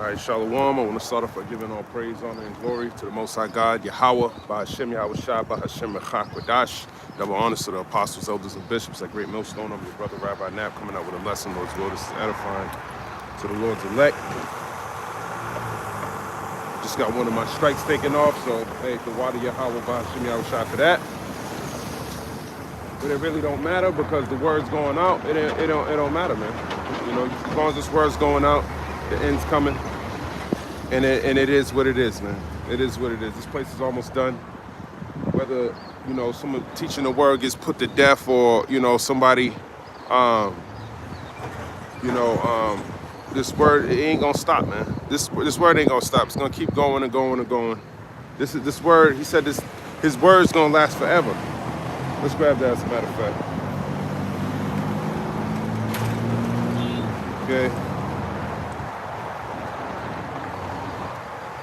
All right, Shalom. I want to start off by giving all praise, honor, and glory to the Most High God, Yahweh, by Hashem, Yahweh Shah, by Hashem, Echak, Wadash. Double honors to the apostles, elders, and bishops at Great Millstone. I'm your brother, Rabbi Knapp, coming out with a lesson. Lord's will, this is edifying to the Lord's elect. Just got one of my strikes taken off, so hey, the water Yahweh, by Hashem, Yahweh Shah for that. But it really don't matter because the word's going out. It don't matter, man. You know, as long as this word's going out, the end's coming. And it is what it is, man. It is what it is. This place is almost done. Whether, you know, someone teaching the word gets put to death or, you know, somebody, this word, it ain't gonna stop, man. This word ain't gonna stop. It's gonna keep going and going and going. This word, he said his word's gonna last forever. Let's grab that as a matter of fact. Okay.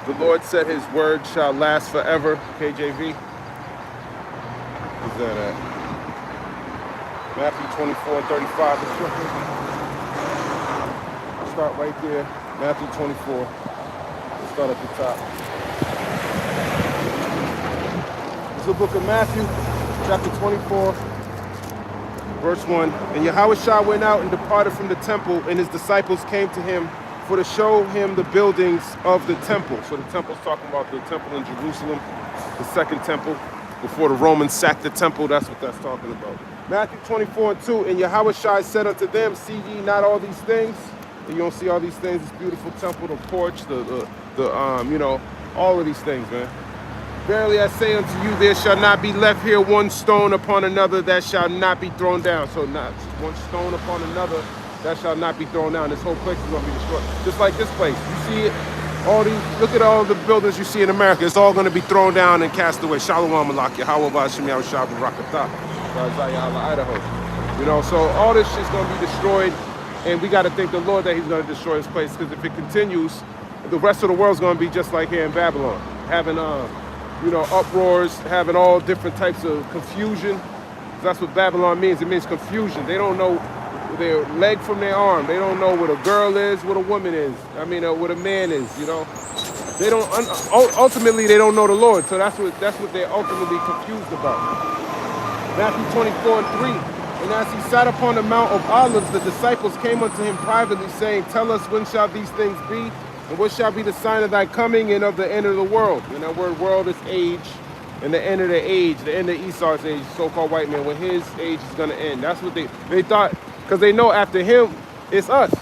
The Lord said his word shall last forever. KJV. Where's that at? Matthew 24:35. Let's start right there. Matthew 24. Let's start at the top. It's the book of Matthew, chapter 24, verse 1. And Yahushua went out and departed from the temple, and his disciples came to him for to show him the buildings of the temple. So the temple's talking about the temple in Jerusalem, the second temple, before the Romans sacked the temple. That's what that's talking about. Matthew 24:2, and Yahushua said unto them, see ye not all these things? And you don't see all these things, this beautiful temple, the porch, all of these things, man. Verily I say unto you, there shall not be left here one stone upon another that shall not be thrown down. So not one stone upon another that shall not be thrown down. This whole place is going to be destroyed. Just like this place. You see it, look at all the buildings you see in America. It's all going to be thrown down and cast away. Shalom Malak, Yahweh Ba'ashem Yahushua Barakatah, Idaho. You know, so all this shit's going to be destroyed. And we got to thank the Lord that he's going to destroy this place. Because if it continues, the rest of the world's going to be just like here in Babylon. Having, uproars, having all different types of confusion. That's what Babylon means. It means confusion. They don't know their leg from their arm. They don't know what a girl is, what a woman is. What a man is, you know. They don't, ultimately, they don't know the Lord. So that's what they're ultimately confused about. Matthew 24:3. And as he sat upon the Mount of Olives, the disciples came unto him privately, saying, tell us, when shall these things be? And what shall be the sign of thy coming and of the end of the world? And that word world is age. And the end of the age, the end of Esau's age, so-called white man, when his age is going to end. That's what they thought. Because they know after him, it's us.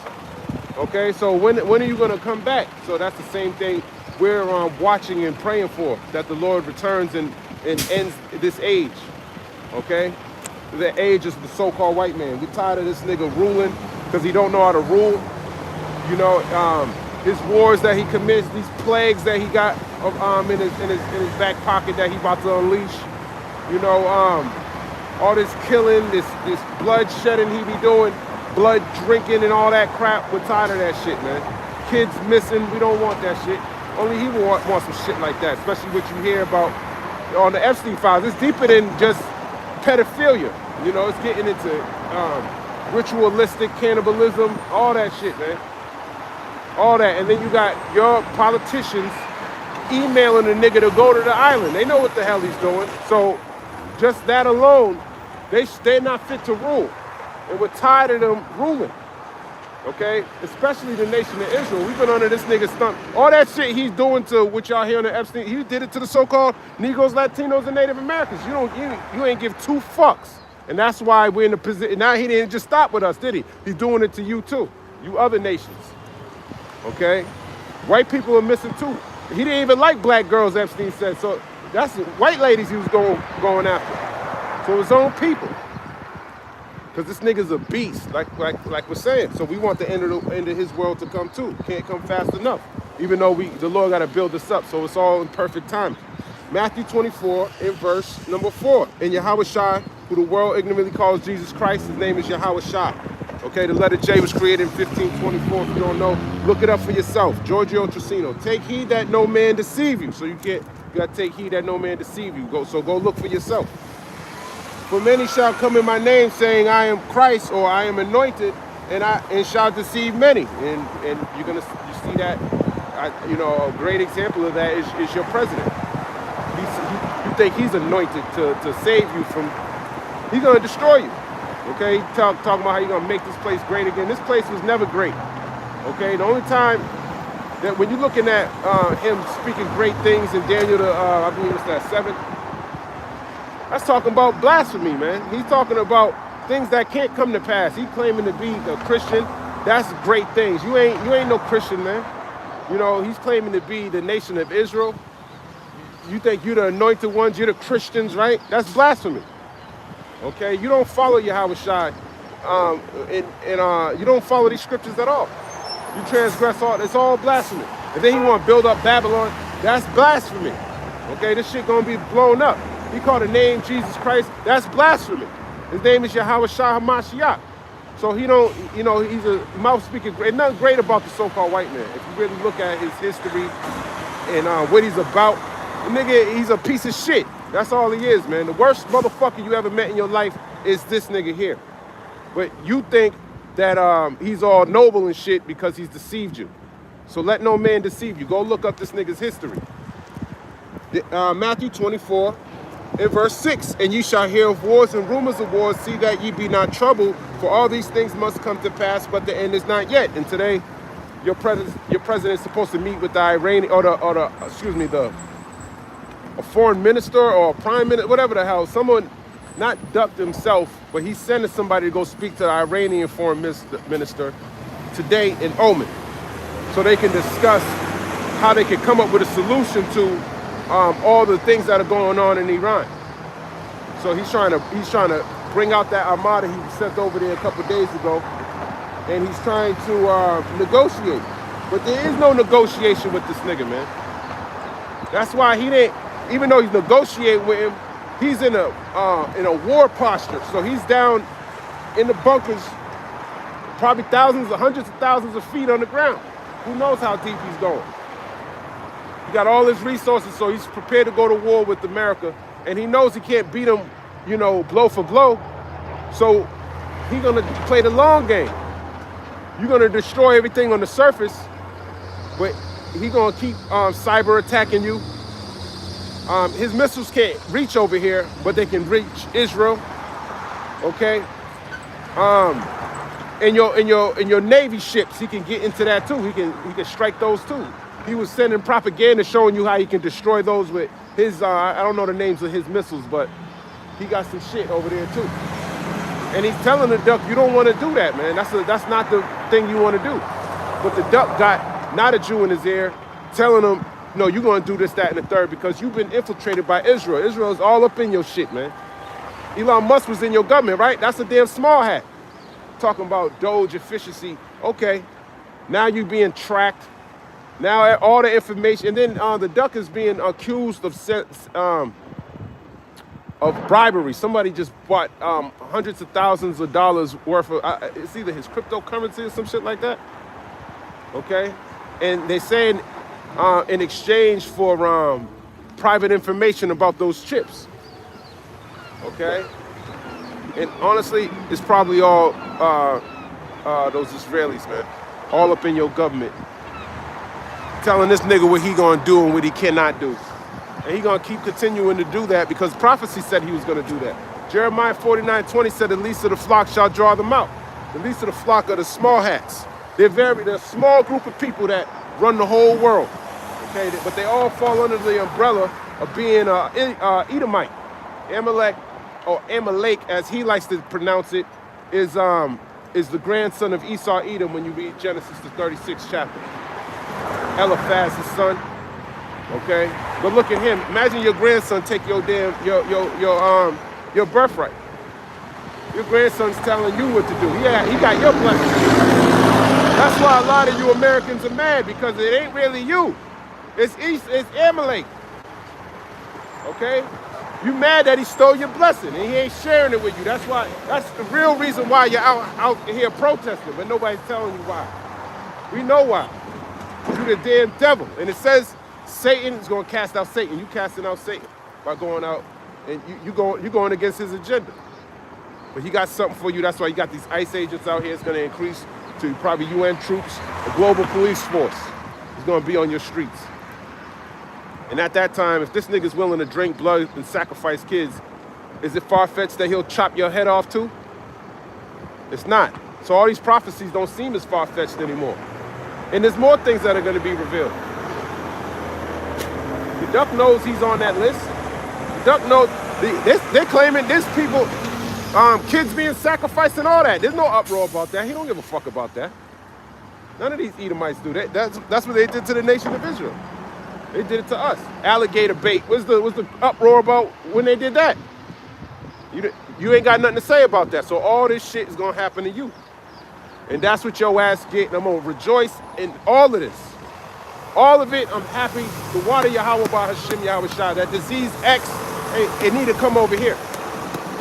Okay, so when are you going to come back? So that's the same thing we're watching and praying for, that the Lord returns and ends this age. Okay? The age is the so-called white man. We're tired of this nigga ruling because he don't know how to rule. You know, his wars that he commits, these plagues that he got in his back pocket that he about to unleash. You know, all this killing, this blood shedding he be doing, blood drinking and all that crap. We're tired of that shit, man. Kids missing, we don't want that shit. Only he want some shit like that, especially what you hear about on the Epstein files. It's deeper than just pedophilia. You know, it's getting into ritualistic cannibalism, all that shit, man. All that. And then you got your politicians emailing a nigga to go to the island. They know what the hell he's doing. So just that alone, they're not fit to rule. And we're tired of them ruling. Okay? Especially the nation of Israel. We've been under this nigga's thumb. All that shit he's doing to what y'all hear on the Epstein, he did it to the so-called Negroes, Latinos, and Native Americans. You ain't give two fucks. And that's why we're in the position. Now he didn't just stop with us, did he? He's doing it to you too. You other nations. Okay? White people are missing too. He didn't even like black girls, Epstein said. So that's white ladies he was going after. So his own people. Because this nigga's a beast, like we're saying. So we want the end of his world to come too. Can't come fast enough. Even though the Lord got to build this up. So it's all in perfect time. Matthew 24 in verse number 4. And Yahushua, who the world ignorantly calls Jesus Christ, his name is Yahushua. Okay, the letter J was created in 1524. If you don't know, look it up for yourself. Giorgio Trissino. Take heed that no man deceive you. So you got to take heed that no man deceive you. Go look for yourself. For many shall come in my name, saying, I am Christ, or I am anointed, and shall deceive many. And you see that you know, a great example of that is your president. You think he's anointed to save you from, he's going to destroy you. Okay, talking about how you're going to make this place great again. This place was never great. Okay, the only time that when you're looking at him speaking great things in Daniel, I believe it's that 7, that's talking about blasphemy, man. He's talking about things that can't come to pass. He's claiming to be a Christian. That's great things. You ain't no Christian, man. You know, he's claiming to be the nation of Israel. You think you're the anointed ones, you're the Christians, right? That's blasphemy. Okay, you don't follow Yahweh Shai, and you don't follow these scriptures at all. You transgress all, it's all blasphemy. And then he want to build up Babylon, that's blasphemy. Okay, this shit gonna be blown up. He called the name Jesus Christ, that's blasphemy. His name is Yahweh Shai HaMashiach. So he don't, you know, he's a mouth speaking great. Nothing great about the so-called white man. If you really look at his history and what he's about, the nigga, he's a piece of shit. That's all he is, man. The worst motherfucker you ever met in your life is this nigga here. But you think that he's all noble and shit because he's deceived you. So let no man deceive you. Go look up this nigga's history. Matthew 24 and verse 6. And ye shall hear of wars and rumors of wars. See that ye be not troubled, for all these things must come to pass, but the end is not yet. And today, your president is supposed to meet with the Iranian, a foreign minister or a prime minister, whatever the hell, someone not ducked himself, but he's sending somebody to go speak to the Iranian foreign minister today in Oman, so they can discuss how they can come up with a solution to all the things that are going on in Iran. So he's trying to bring out that armada he sent over there a couple days ago, and he's trying to negotiate. But there is no negotiation with this nigga, man. That's why he didn't. Even though he's negotiating with him, he's in a war posture. So he's down in the bunkers, probably hundreds of thousands of feet on the ground. Who knows how deep he's going? He got all his resources, so he's prepared to go to war with America. And he knows he can't beat him, you know, blow for blow. So he's gonna play the long game. You're gonna destroy everything on the surface, but he's gonna keep cyber attacking you. His missiles can't reach over here, but they can reach Israel. Okay. In your Navy ships, he can get into that too. He can strike those too. He was sending propaganda showing you how he can destroy those with his I don't know the names of his missiles, but he got some shit over there too. And he's telling the duck, you don't want to do that, man. That's not the thing you want to do. But the duck got not a Jew in his ear, telling him, no, you're going to do this, that, and the third because you've been infiltrated by Israel. Israel is all up in your shit, man. Elon Musk was in your government, right? That's a damn small hat. Talking about Doge efficiency. Okay, now you're being tracked. Now all the information, and then the duck is being accused of bribery. Somebody just bought hundreds of thousands of dollars worth of, it's either his cryptocurrency or some shit like that. Okay, and they're saying in exchange for private information about those chips. Okay, and honestly, it's probably all those Israelis, man, all up in your government, telling this nigga what he gonna do and what he cannot do. And he gonna keep continuing to do that because prophecy said he was gonna do that. Jeremiah 49:20 said, the least of the flock shall draw them out. The least of the flock are the small hats. They're a small group of people that run the whole world. Okay, but they all fall under the umbrella of being Edomite. Amalek, or Amalek as he likes to pronounce it, is the grandson of Esau Edom when you read Genesis the 36th chapter. Eliphaz's son. Okay, but look at him. Imagine your grandson take your birthright. Your grandson's telling you what to do. Yeah, he got your blessing. That's why a lot of you Americans are mad, because it ain't really you. It's Amalek. Okay, you mad that he stole your blessing and he ain't sharing it with you. That's the real reason why you're out here protesting, but nobody's telling you why. We know why. You the damn devil, and it says Satan is going to cast out Satan. You casting out Satan by going out, and you going against his agenda. But he got something for you. That's why you got these ICE agents out here. It's going to increase to probably UN troops, a global police force. It's going to be on your streets. And at that time, if this nigga's willing to drink blood and sacrifice kids, is it far-fetched that he'll chop your head off too? It's not. So all these prophecies don't seem as far-fetched anymore. And there's more things that are going to be revealed. The duck knows he's on that list. The duck knows, they're claiming there's people, kids being sacrificed and all that. There's no uproar about that. He don't give a fuck about that. None of these Edomites do that. That's what they did to the nation of Israel. They did it to us. Alligator bait. What's the uproar about when they did that? You ain't got nothing to say about that. So all this shit is going to happen to you. And that's what your ass get. And I'm going to rejoice in all of this. All of it, I'm happy. The water Yahweh by Hashem Yahweh Shah. That disease X, it need to come over here.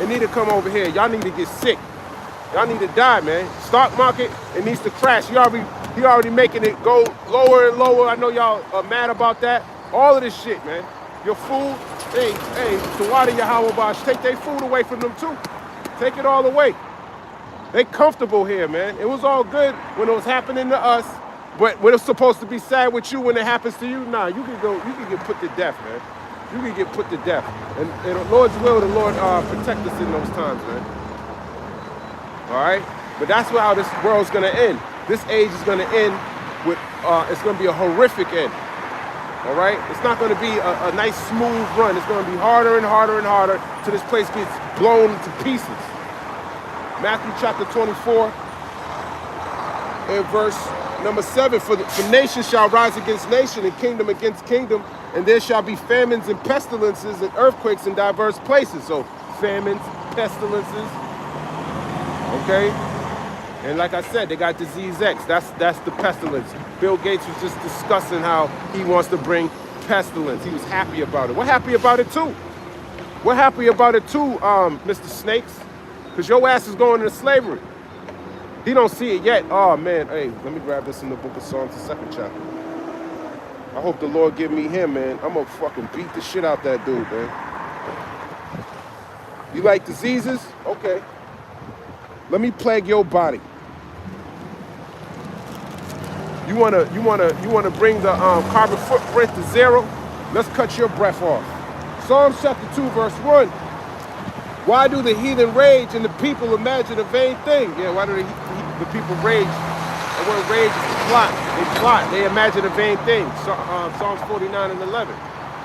It need to come over here. Y'all need to get sick. Y'all need to die, man. Stock market, it needs to crash. He already making it go lower and lower. I know y'all are mad about that. All of this shit, man. Your food, hey, the water Yahweh Bash, take their food away from them too. Take it all away. They comfortable here, man. It was all good when it was happening to us, but when it's supposed to be sad with you when it happens to you, nah, you can get put to death, man. You can get put to death. And the Lord's will, the Lord protect us in those times, man. All right? But that's how this world's going to end. This age is going to end with, it's going to be a horrific end. All right? It's not going to be a nice, smooth run. It's going to be harder and harder and harder till this place gets blown to pieces. Matthew chapter 24 and verse number 7. For nation shall rise against nation and kingdom against kingdom, and there shall be famines and pestilences and earthquakes in diverse places. So famines, pestilences, okay? And like I said, they got disease X. That's the pestilence. Bill Gates was just discussing how he wants to bring pestilence. He was happy about it. We're happy about it too. We're happy about it too, Mr. Snakes, because your ass is going into slavery. He don't see it yet. Oh man, hey, let me grab this in the book of Psalms, the 2nd chapter. I hope the Lord give me him, man. I'm gonna fucking beat the shit out that dude, man. You like diseases? Okay. Let me plague your body. You wanna bring the carbon footprint to 0? Let's cut your breath off. Psalms chapter 2, verse 1. Why do the heathen rage and the people imagine a vain thing? Yeah, why do the people rage? The word rage is to plot. They plot. They imagine a vain thing. So, Psalms 49 and 11.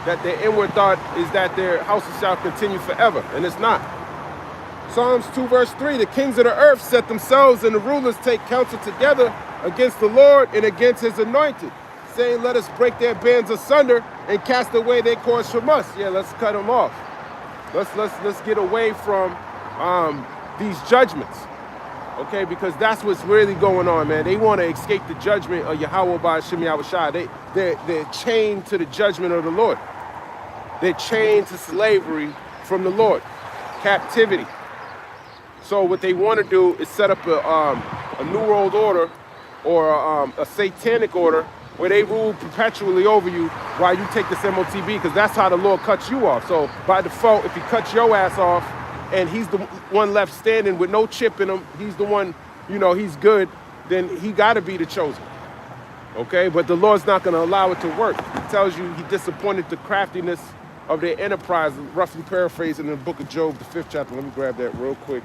That their inward thought is that their houses shall continue forever, and it's not. Psalms 2 verse 3, the kings of the earth set themselves and the rulers take counsel together against the Lord and against his anointed, saying, let us break their bands asunder and cast away their cords from us. Yeah, let's cut them off. Let's get away from these judgments, okay? Because that's what's really going on, man. They want to escape the judgment of Yahweh by Hashem Yahweh Shai. They're chained to the judgment of the Lord. They're chained to slavery from the Lord, captivity. So what they want to do is set up a New World Order or a satanic order where they rule perpetually over you while you take this MOTB, because that's how the Lord cuts you off. So by default, if he cuts your ass off and he's the one left standing with no chip in him, he's the one, he's good, then he got to be the chosen. Okay, but the Lord's not going to allow it to work. He tells you he disappointed the craftiness of their enterprise, roughly paraphrasing in the book of Job, the 5th chapter. Let me grab that real quick.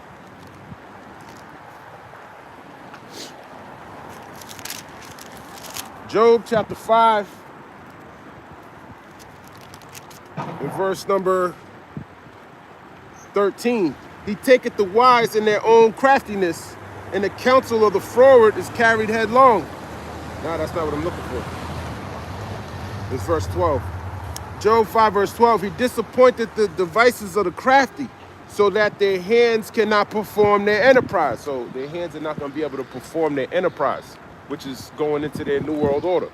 Job chapter 5, in verse number 13. He taketh the wise in their own craftiness, and the counsel of the froward is carried headlong. No, that's not what I'm looking for. It's verse 12. Job 5, verse 12. He disappointed the devices of the crafty, so that their hands cannot perform their enterprise. So their hands are not going to be able to perform their enterprise, which is going into their New World Order,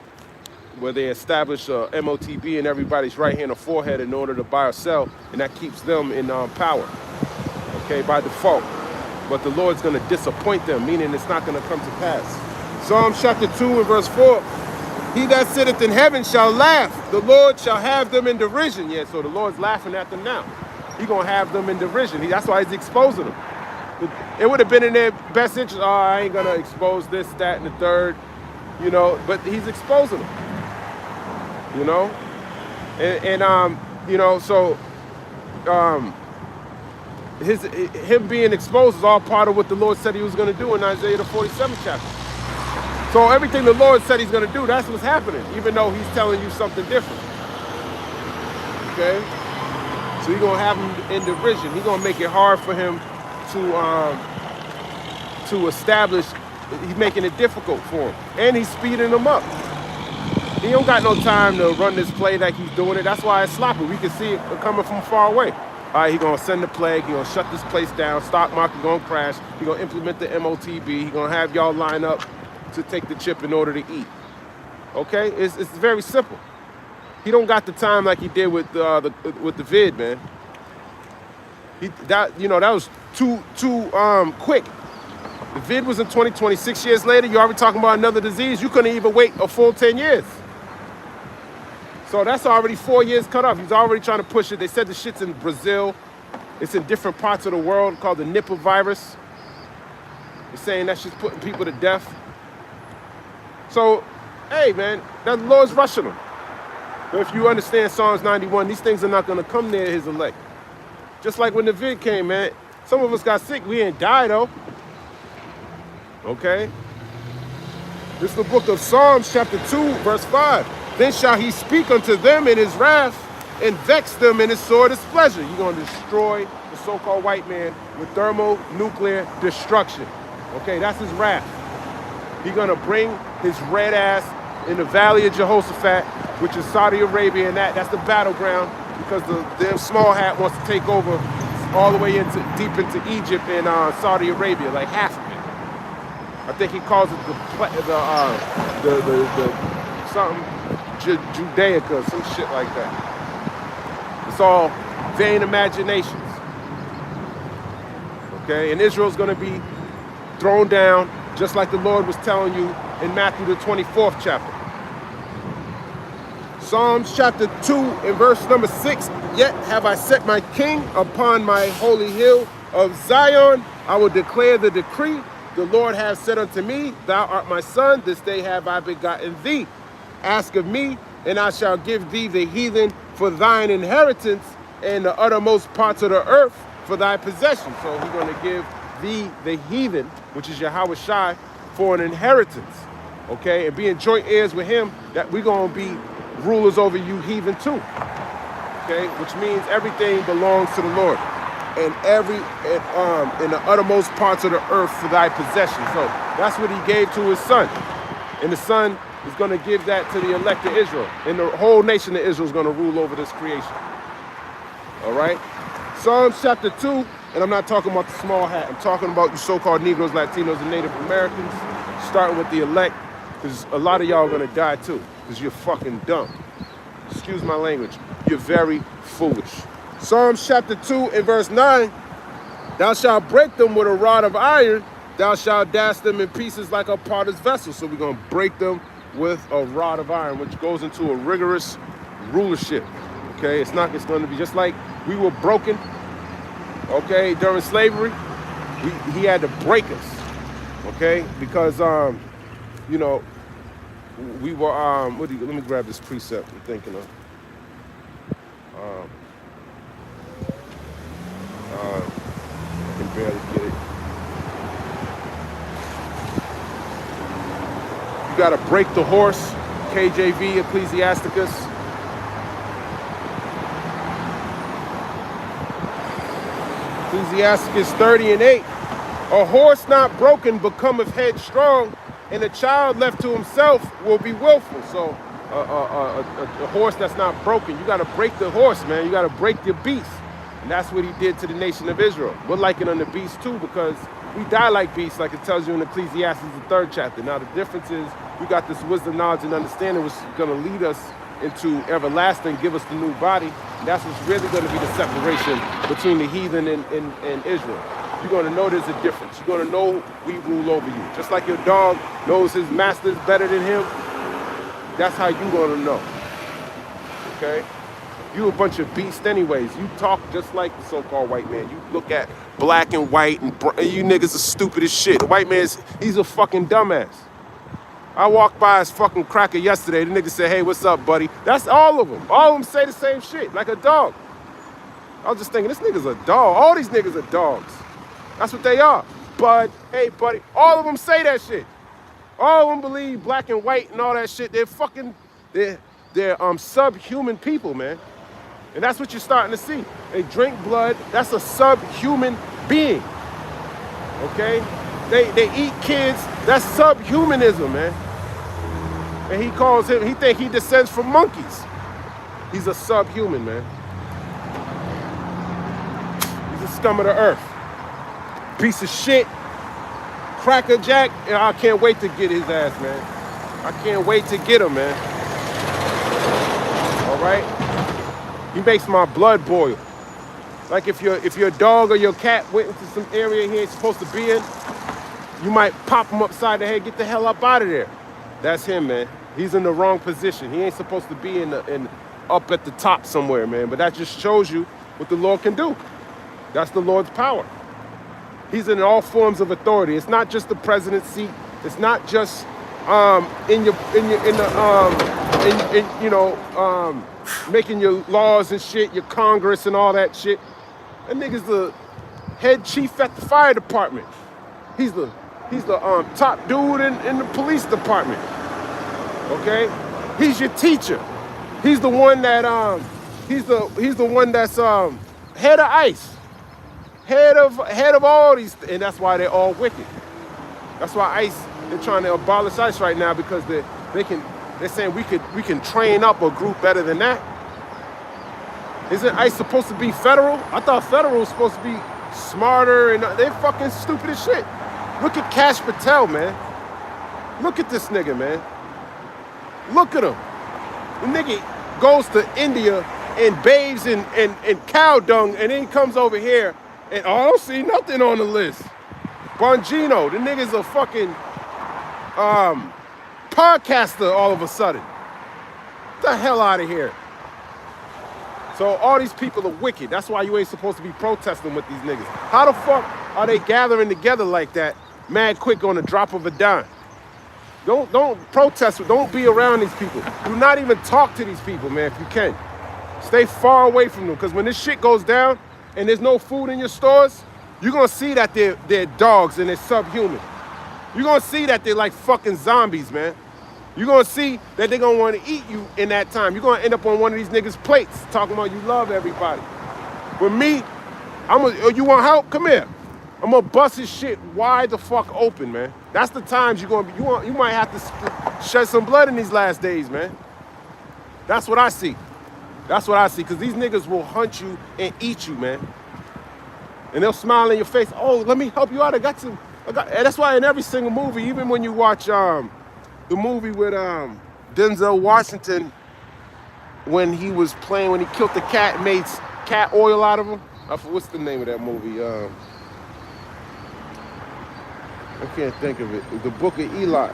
where they establish a MOTB in everybody's right hand or forehead in order to buy or sell, and that keeps them in power, okay, by default. But the Lord's going to disappoint them, meaning it's not going to come to pass. Psalms chapter 2 and verse 4, he that sitteth in heaven shall laugh, the Lord shall have them in derision. Yeah, so the Lord's laughing at them now. He's going to have them in derision. That's why he's exposing them. It would have been in their best interest. Oh, I ain't going to expose this, that, and the third, but he's exposing them. You know, you know, so him being exposed is all part of what the Lord said he was going to do in Isaiah the 47th chapter. So everything the Lord said he's going to do, that's what's happening, even though he's telling you something different. Okay? So you're going to have him in derision. He's going to make it hard for him to establish. He's making it difficult for him. And he's speeding him up. He don't got no time to run this play like he's doing it. That's why it's sloppy. We can see it coming from far away. All right, he's going to send the plague. He's going to shut this place down. Stock market going to crash. He's going to implement the MOTB. He's going to have y'all line up to take the chip in order to eat. Okay? It's very simple. He don't got the time like he did with the vid, man. That was too quick. The vid was in 2020. 6 years later, you're already talking about another disease. You couldn't even wait a full 10 years. So that's already 4 years cut off. He's already trying to push it. They said the shit's in Brazil. It's in different parts of the world called the Nipah virus. They're saying that shit's putting people to death. So, hey, man, that the Lord's rushing them. But if you understand Psalms 91, these things are not going to come near his elect. Just like when the vid came, man. Some of us got sick. We didn't die, though. Okay? This is the book of Psalms, chapter 2, verse 5. Then shall he speak unto them in his wrath and vex them in his sore displeasure. You're going to destroy the so-called white man with thermonuclear destruction. Okay, that's his wrath. He's going to bring his red ass in the valley of Jehoshaphat, which is Saudi Arabia, and that's the battleground because the damn small hat wants to take over all the way deep into Egypt and Saudi Arabia, like half of it. I think he calls it the something Judaica, some shit like that. It's all vain imaginations. Okay, and Israel's going to be thrown down just like the Lord was telling you in Matthew the 24th chapter. Psalms chapter 2 and verse number 6. Yet have I set my king upon my holy hill of Zion. I will declare the decree. The Lord hath said unto me, thou art my son, this day have I begotten thee. Ask of me, and I shall give thee the heathen for thine inheritance, and the uttermost parts of the earth for thy possession. So he's going to give thee the heathen, which is Yahweh Shai, for an inheritance. Okay, and being joint heirs with him, that we're going to be rulers over you heathen too. Okay, which means everything belongs to the Lord. And in the uttermost parts of the earth for thy possession. So that's what he gave to his son. And the son is going to give that to the elect of Israel. And the whole nation of Israel is going to rule over this creation. All right? Psalms chapter 2, and I'm not talking about the small hat. I'm talking about you so-called Negroes, Latinos, and Native Americans, starting with the elect, because a lot of y'all are going to die too, because you're fucking dumb. Excuse my language. You're very foolish. Psalms chapter 2 and verse 9, thou shalt break them with a rod of iron, thou shalt dash them in pieces like a potter's vessel. So we're going to break them with a rod of iron, which goes into a rigorous rulership. Okay, it's going to be just like we were broken, okay, during slavery. He had to break us, okay, because, you know, we were, let me grab this precept I'm thinking of. I can barely get it. You got to break the horse, KJV, Ecclesiasticus. Ecclesiasticus 30 and 8. A horse not broken becometh headstrong, and a child left to himself will be willful. So a horse that's not broken, you got to break the horse, man. You got to break the beast. And that's what he did to the nation of Israel. We're liking on the beast too, because we die like beasts, like it tells you in Ecclesiastes, the 3rd chapter. Now the difference is we got this wisdom, knowledge, and understanding, which is going to lead us into everlasting, give us the new body. And that's what's really going to be the separation between the heathen and Israel. You're going to know there's a difference. You're going to know we rule over you. Just like your dog knows his master's better than him, that's how you're going to know. Okay? You a bunch of beasts anyways. You talk just like the so-called white man. You look at black and white, and you niggas are stupid as shit. The white man's, he's a fucking dumbass. I walked by his fucking cracker yesterday. The nigga said, hey, what's up, buddy? That's all of them. All of them say the same shit, like a dog. I was just thinking, this nigga's a dog. All these niggas are dogs. That's what they are. Bud, hey, buddy. All of them say that shit. All of them believe black and white and all that shit. They're fucking, they're subhuman people, man. And that's what you're starting to see. They drink blood. That's a subhuman being. Okay? They eat kids. That's subhumanism, man. And he calls him, he think he descends from monkeys. He's a subhuman, man. He's a scum of the earth. Piece of shit. Cracker Jack. And I can't wait to get his ass, man. I can't wait to get him, man. All right? He makes my blood boil. Like if your dog or your cat went into some area he ain't supposed to be in, you might pop him upside the head, get the hell up out of there. That's him, man. He's in the wrong position. He ain't supposed to be in up at the top somewhere, man. But that just shows you what the Lord can do. That's the Lord's power. He's in all forms of authority. It's not just the presidency. It's not just making your laws and shit, your Congress and all that shit. That nigga's the head chief at the fire department. He's the top dude in the police department. Okay? He's your teacher. He's the one that he's the one that's head of ICE. Head of all these, and that's why they're all wicked. That's why ICE, they're trying to abolish ICE right now, because they're saying we can train up a group better than that. Isn't ICE supposed to be federal? I thought federal was supposed to be smarter, and they're fucking stupid as shit. Look at Kash Patel, man. Look at this nigga, man. Look at him. The nigga goes to India and bathes in cow dung, and then he comes over here and I don't see nothing on the list. Bongino, the nigga's a fucking podcaster all of a sudden. Get the hell out of here. So all these people are wicked. That's why you ain't supposed to be protesting with these niggas. How the fuck are they gathering together like that, mad quick on the drop of a dime? Don't protest. Don't be around these people. Do not even talk to these people, man, if you can. Stay far away from them, because when this shit goes down and there's no food in your stores, you're going to see that they're dogs and they're subhuman. You're going to see that they're like fucking zombies, man. You're going to see that they're going to want to eat you in that time. You're going to end up on one of these niggas' plates talking about you love everybody. With me, you want help? Come here. I'm going to bust his shit wide the fuck open, man. That's the times you might have to shed some blood in these last days, man. That's what I see. That's what I see, because these niggas will hunt you and eat you, man. And they'll smile in your face. Oh, let me help you out. And that's why in every single movie, even when you watch the movie with Denzel Washington, when he killed the cat and made cat oil out of him. What's the name of that movie? I can't think of it. The Book of Eli.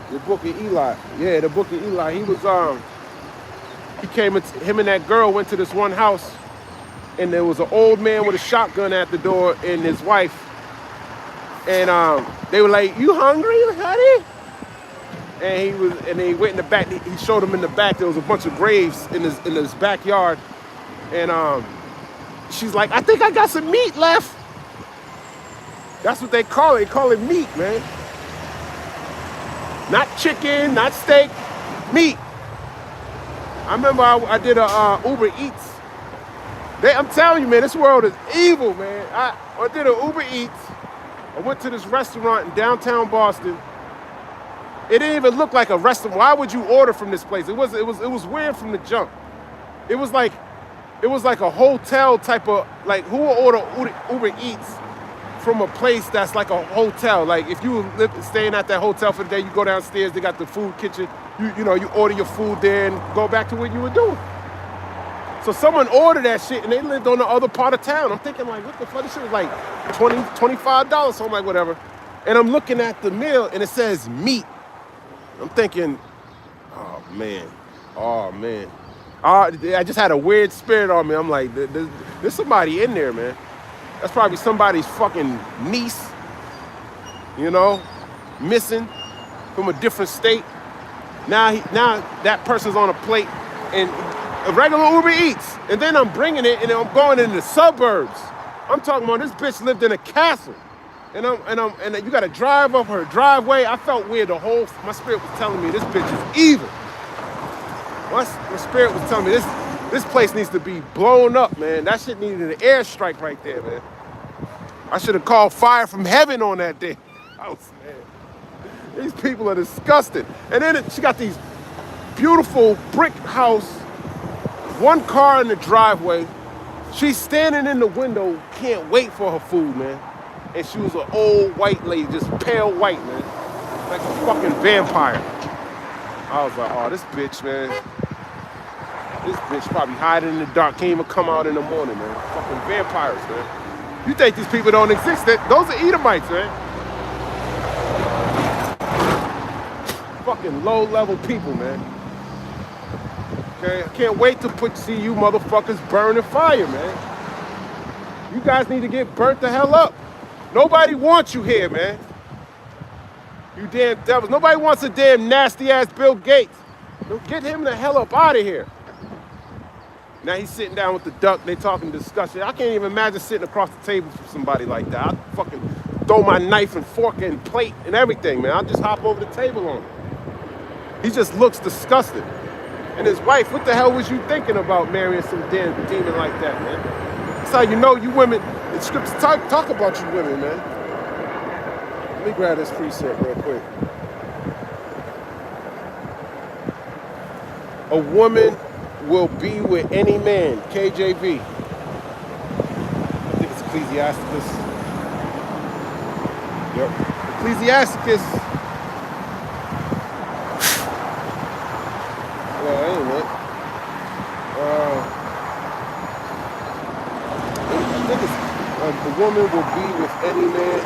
The Book of Eli. Yeah, the Book of Eli. Him and that girl went to this one house, and there was an old man with a shotgun at the door and his wife. And they were like, "You hungry, honey?" And he went in the back. He showed them in the back. There was a bunch of graves in his backyard. And she's like, "I think I got some meat left." That's what they call it. They call it meat, man. Not chicken, not steak, meat. I remember I did a Uber Eats. I'm telling you, man, this world is evil, man. I did an Uber Eats. I went to this restaurant in downtown Boston. It didn't even look like a restaurant. Why would you order from this place? It was weird from the jump. It was like a hotel type of, like, who will order Uber Eats from a place that's like a hotel? Like, if you were staying at that hotel for the day, you go downstairs, they got the food kitchen. You order your food there and go back to what you were doing. So someone ordered that shit and they lived on the other part of town. I'm thinking, like, what the fuck? This shit was like $20, $25. So I'm like, whatever. And I'm looking at the meal and it says meat. I'm thinking, oh man. I just had a weird spirit on me. I'm like, there's somebody in there, man. That's probably somebody's fucking niece, missing. from a different state. Now that person's on a plate and a regular Uber Eats. And then I'm bringing it and I'm going into the suburbs. I'm talking about this bitch lived in a castle. And you gotta drive up her driveway. I felt weird. My spirit was telling me this bitch is evil. My spirit was telling me this place needs to be blown up, man. That shit needed an airstrike right there, man. I should have called fire from heaven on that day. House, man. These people are disgusting. And then she got these beautiful brick house, one car in the driveway. She's standing in the window, can't wait for her food, man. And she was an old white lady, just pale white, man. Like a fucking vampire. I was like, oh, this bitch, man. This bitch probably hiding in the dark, can't even come out in the morning, man. Fucking vampires, man. You think these people don't exist? Those are Edomites, man. Fucking low-level people, man. Okay, I can't wait to see you motherfuckers burn in fire, man. You guys need to get burnt the hell up. Nobody wants you here, man. You damn devils. Nobody wants a damn nasty-ass Bill Gates. Get him the hell up out of here. Now he's sitting down with the duck. They talking discussion. I can't even imagine sitting across the table from somebody like that. I'd fucking throw my knife and fork and plate and everything, man. I'll just hop over the table on him. He just looks disgusted. And his wife, what the hell was you thinking about marrying some damn demon like that, man? That's how you know you women, the scripts talk about you women, man. Let me grab this precept real quick. A woman will be with any man, KJV. I think it's Ecclesiasticus. Yep. Ecclesiasticus. Well, ain't it? I think it's the woman will be with any man.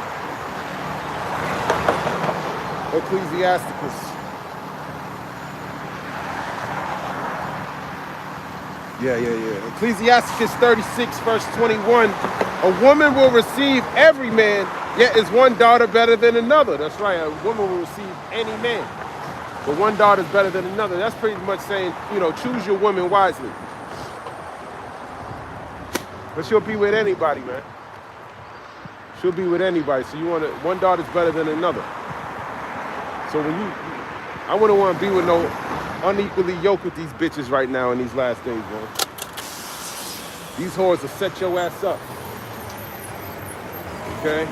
Ecclesiasticus. Yeah. Ecclesiasticus 36, verse 21. A woman will receive every man, yet is one daughter better than another. That's right. A woman will receive any man, but one daughter is better than another. That's pretty much saying, choose your woman wisely. But she'll be with anybody, man. She'll be with anybody. So one daughter's better than another. So I wouldn't want to be with no unequally yoked with these bitches right now in these last days, man. These whores will set your ass up. Okay?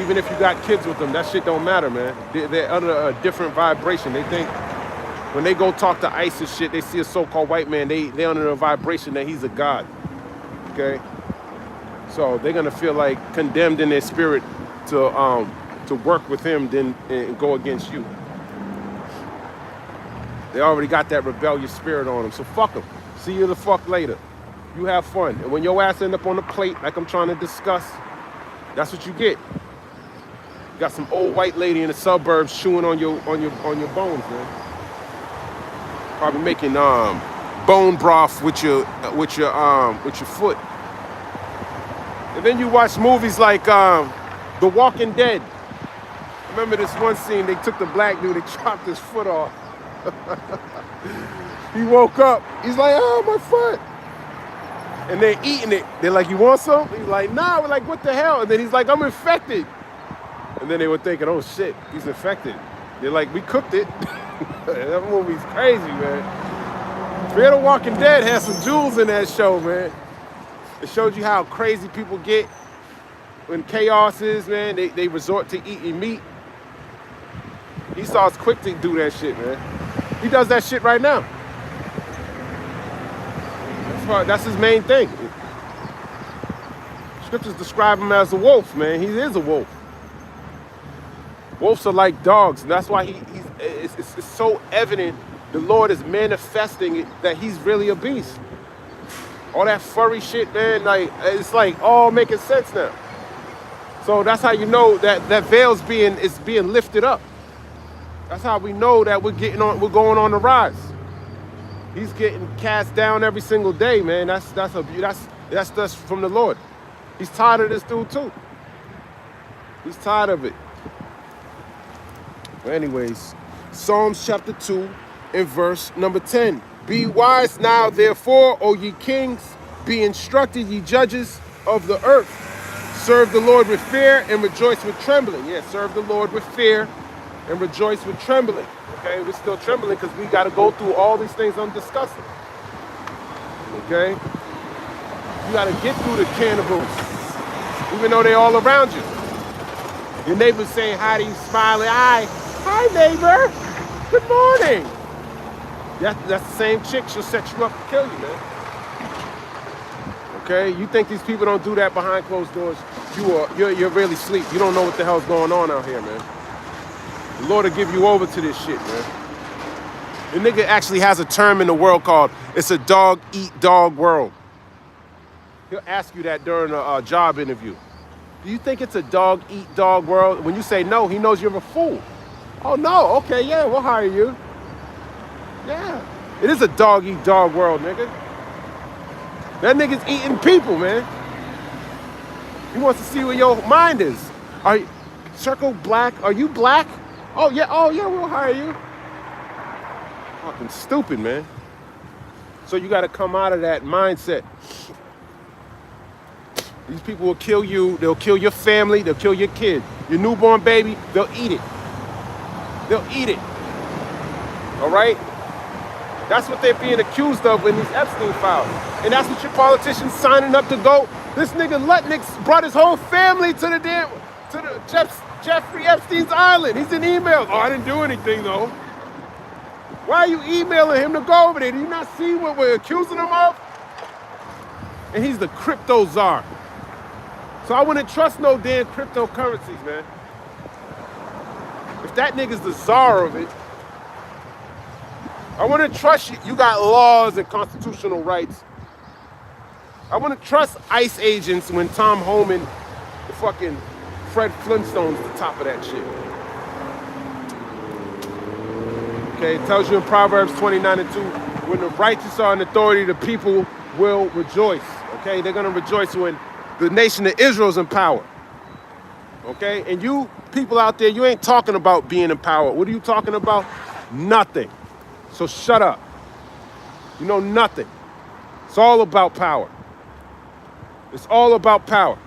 Even if you got kids with them, that shit don't matter, man. They're under a different vibration. They think when they go talk to ISIS shit, they see a so-called white man, they under a vibration that he's a god. Okay? So they're gonna feel like condemned in their spirit to work with him and go against you. They already got that rebellious spirit on them. So fuck them. See you the fuck later. You have fun. And when your ass end up on the plate, like I'm trying to discuss, that's what you get. You got some old white lady in the suburbs chewing on your bones, man. Probably making bone broth with your foot. And then you watch movies like The Walking Dead. I remember this one scene, they took the black dude, they chopped his foot off. He woke up, he's like, oh, my foot. And they're eating it. They're like, you want some? He's like, nah. We're like, what the hell? And then he's like, I'm infected. And then they were thinking, oh shit, he's infected. They're like, we cooked it. That movie's crazy, man. Fear the Walking Dead has some jewels in that show, man. It showed you how crazy people get when chaos is, man. They resort to eating meat. Esau's quick to do that shit, man. He does that shit right now. That's his main thing. Scriptures describe him as a wolf, man. He is a wolf. Wolves are like dogs, and that's why it's so evident the Lord is manifesting it that he's really a beast. All that furry shit, man, like it's like all making sense now. So that's how you know that veil's being lifted up. That's how we know that we're going on the rise. He's getting cast down every single day, man. That's from the Lord. He's tired of this dude too. He's tired of it. But anyways, Psalms chapter 2 and verse number 10. Be wise now, therefore, O ye kings, be instructed, ye judges of the earth. Serve the Lord with fear and rejoice with trembling. Yeah, serve the Lord with fear and rejoice with trembling. Okay, we're still trembling because we got to go through all these things I'm discussing. Okay? You got to get through the cannibals, even though they're all around you. Your neighbor's saying hi to you, smiling. Hi neighbor, good morning. That's the same chick, she'll set you up to kill you, man. Okay, you think these people don't do that behind closed doors? You're really asleep. You don't know what the hell's going on out here, man. The Lord will give you over to this shit, man. The nigga actually has a term in the world called, it's a dog eat dog world. He'll ask you that during a job interview. Do you think it's a dog eat dog world? When you say no, he knows you're a fool. Oh no, okay, yeah, we'll hire you. Yeah, it is a dog eat dog world, nigga. That nigga's eating people, man. He wants to see where your mind is. Are you circle black? Are you black? Oh yeah, we'll hire you. Fucking stupid, man. So you got to come out of that mindset. These people will kill you. They'll kill your family. They'll kill your kid. Your newborn baby, they'll eat it. They'll eat it. All right? That's what they're being accused of in these Epstein files. And that's what your politicians signing up to go. This nigga Lutnick's brought his whole family to the Jeffrey Epstein's island. He's in emails. Oh, I didn't do anything though. Why are you emailing him to go over there? Do you not see what we're accusing him of? And he's the crypto czar. So I wouldn't trust no damn cryptocurrencies, man. If that nigga's the czar of it, I wouldn't trust you. You got laws and constitutional rights. I wouldn't trust ICE agents when Tom Homan, the fucking Fred Flintstone's the top of that shit. Okay, it tells you in Proverbs 29:2, when the righteous are in authority, the people will rejoice. Okay, they're gonna rejoice when the nation of Israel's in power. Okay, and you people out there, you ain't talking about being in power. What are you talking about? Nothing. So shut up. You know nothing. It's all about power. It's all about power.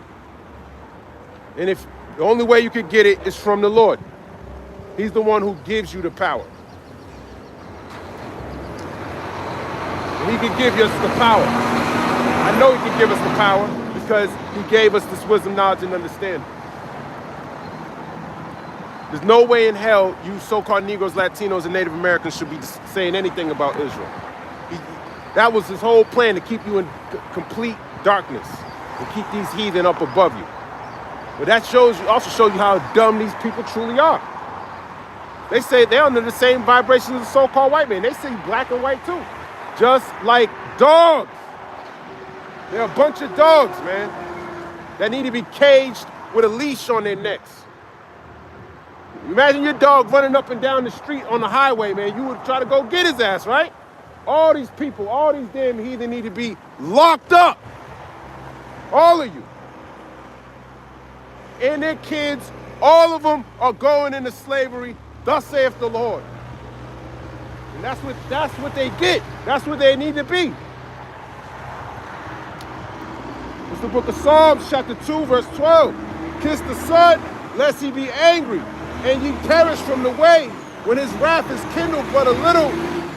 And if the only way you could get it is from the Lord. He's the one who gives you the power. And he can give us the power. I know he can give us the power because he gave us this wisdom, knowledge, and understanding. There's no way in hell you so-called Negroes, Latinos, and Native Americans should be saying anything about Israel. That was his whole plan, to keep you in complete darkness and keep these heathen up above you. But that also shows you how dumb these people truly are. They say they're under the same vibrations as the so-called white man. They see black and white too, just like dogs. They're a bunch of dogs, man, that need to be caged with a leash on their necks. Imagine your dog running up and down the street on the highway, man. You would try to go get his ass, right? All these people, all these damn heathen need to be locked up. All of you. And their kids, all of them are going into slavery. Thus saith the Lord. And that's what they get. That's what they need to be. It's the book of Psalms, chapter 2, verse 12. Kiss the Son, lest he be angry, and ye perish from the way, when his wrath is kindled but a little.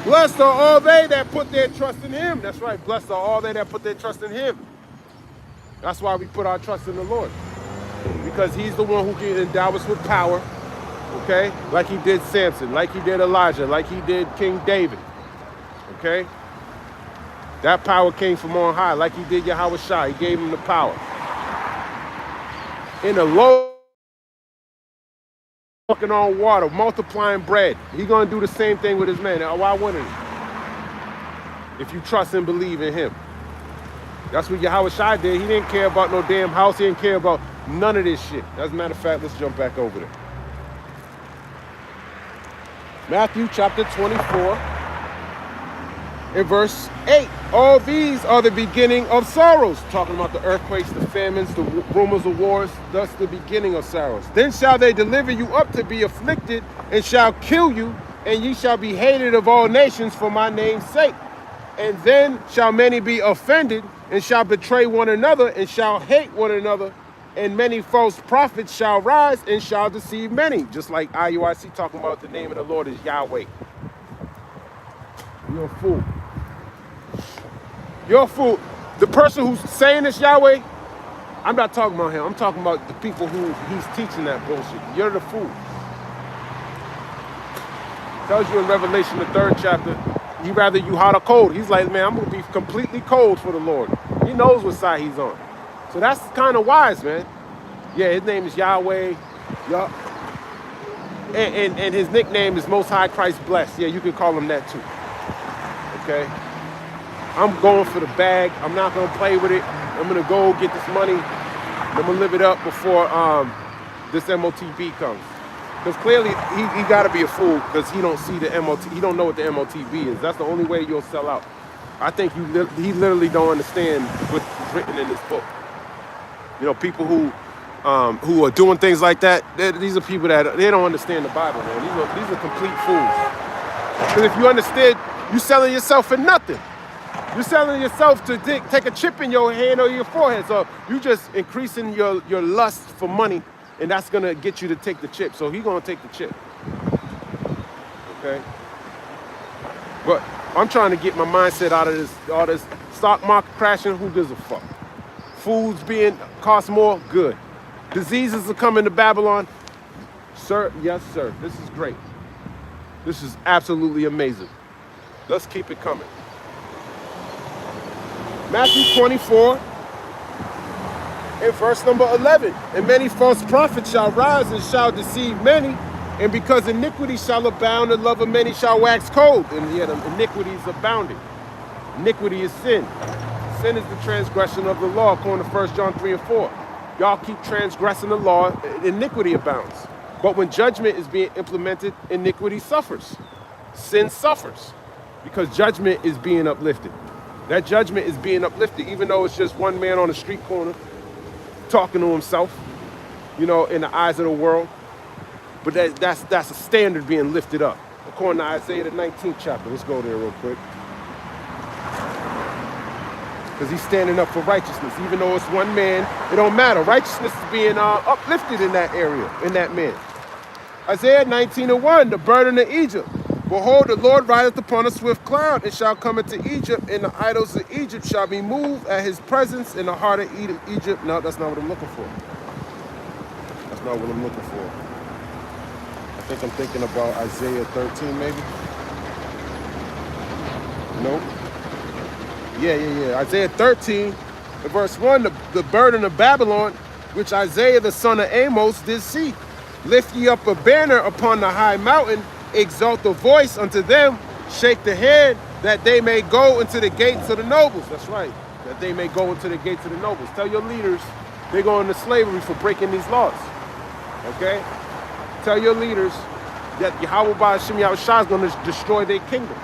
Blessed are all they that put their trust in him. That's right, blessed are all they that put their trust in him. That's why we put our trust in the Lord. Because he's the one who can endow us with power, okay? Like he did Samson, like he did Elijah, like he did King David, okay? That power came from on high, like he did Yahweh Shai. He gave him the power. In the low, walking on water, multiplying bread. He's gonna do the same thing with his men. Now, why wouldn't he? If you trust and believe in him. That's what Yahweh Shai did. He didn't care about no damn house. He didn't care about none of this shit. As a matter of fact, let's jump back over there. Matthew chapter 24 and verse 8. All these are the beginning of sorrows. Talking about the earthquakes, the famines, the rumors of wars, thus the beginning of sorrows. Then shall they deliver you up to be afflicted, and shall kill you, and ye shall be hated of all nations for my name's sake. And then shall many be offended, and shall betray one another, and shall hate one another. And many false prophets shall rise, and shall deceive many. Just like IUIC talking about the name of the Lord is Yahweh. You're a fool. You're a fool. The person who's saying this Yahweh, I'm not talking about him. I'm talking about the people who he's teaching that bullshit. You're the fool. Tells you in Revelation, the 3rd chapter, he rather you hot or cold. He's like, man, I'm going to be completely cold for the Lord. He knows what side he's on. So that's kind of wise, man. Yeah, his name is Yahweh. Yup. And his nickname is Most High Christ Blessed. Yeah, you can call him that too. Okay? I'm going for the bag. I'm not going to play with it. I'm going to go get this money. I'm going to live it up before this MOTB comes. Because clearly he got to be a fool because he don't see the MOT. He don't know what the MOTB is. That's the only way you'll sell out. I think he literally don't understand what's written in this book. You know, people who are doing things like that, these are people that they don't understand the Bible, man. These are complete fools. Because if you understood, you're selling yourself for nothing. You're selling yourself to take a chip in your hand or your forehead. So you just increasing your lust for money, and that's gonna get you to take the chip. So he's gonna take the chip. Okay. But I'm trying to get my mindset out of all this stock market crashing. Who gives a fuck? Foods cost more, good. Diseases are coming to Babylon. Sir, yes, sir. This is great. This is absolutely amazing. Let's keep it coming. Matthew 24 and verse number 11. And many false prophets shall rise and shall deceive many. And because iniquity shall abound, the love of many shall wax cold. And yet iniquity is abounding. Iniquity is sin. Sin is the transgression of the law, according to 1 John 3 and 4. Y'all keep transgressing the law, iniquity abounds. But when judgment is being implemented, iniquity suffers. Sin suffers because judgment is being uplifted. That judgment is being uplifted, even though it's just one man on the street corner talking to himself, you know, in the eyes of the world. But that's a standard being lifted up. According to Isaiah, the 19th chapter. Let's go there real quick. Because he's standing up for righteousness. Even though it's one man, it don't matter. Righteousness is being uplifted in that area, in that man. Isaiah 19:1, the burden of Egypt. Behold, the Lord rideth upon a swift cloud, and shall come into Egypt, and the idols of Egypt shall be moved at his presence in the heart of Egypt. No, that's not what I'm looking for. That's not what I'm looking for. I think I'm thinking about Isaiah 13, maybe. Nope. Yeah. Isaiah 13, verse 1, the burden of Babylon, which Isaiah the son of Amos did see. Lift ye up a banner upon the high mountain, exalt the voice unto them, shake the head, that they may go into the gates of the nobles. That's right, that they may go into the gates of the nobles. Tell your leaders they're going into slavery for breaking these laws. Okay? Tell your leaders that Yahweh Ba'ashim Yahushua is going to destroy their kingdom.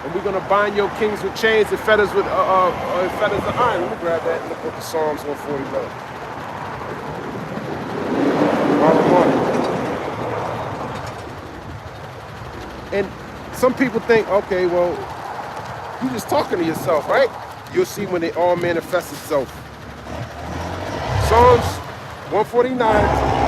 And we're going to bind your kings with chains and fetters with fetters of iron. Let me grab that in the book of Psalms 141. And some people think, okay, well, you're just talking to yourself, right? You'll see when it all manifests itself. Psalms 149.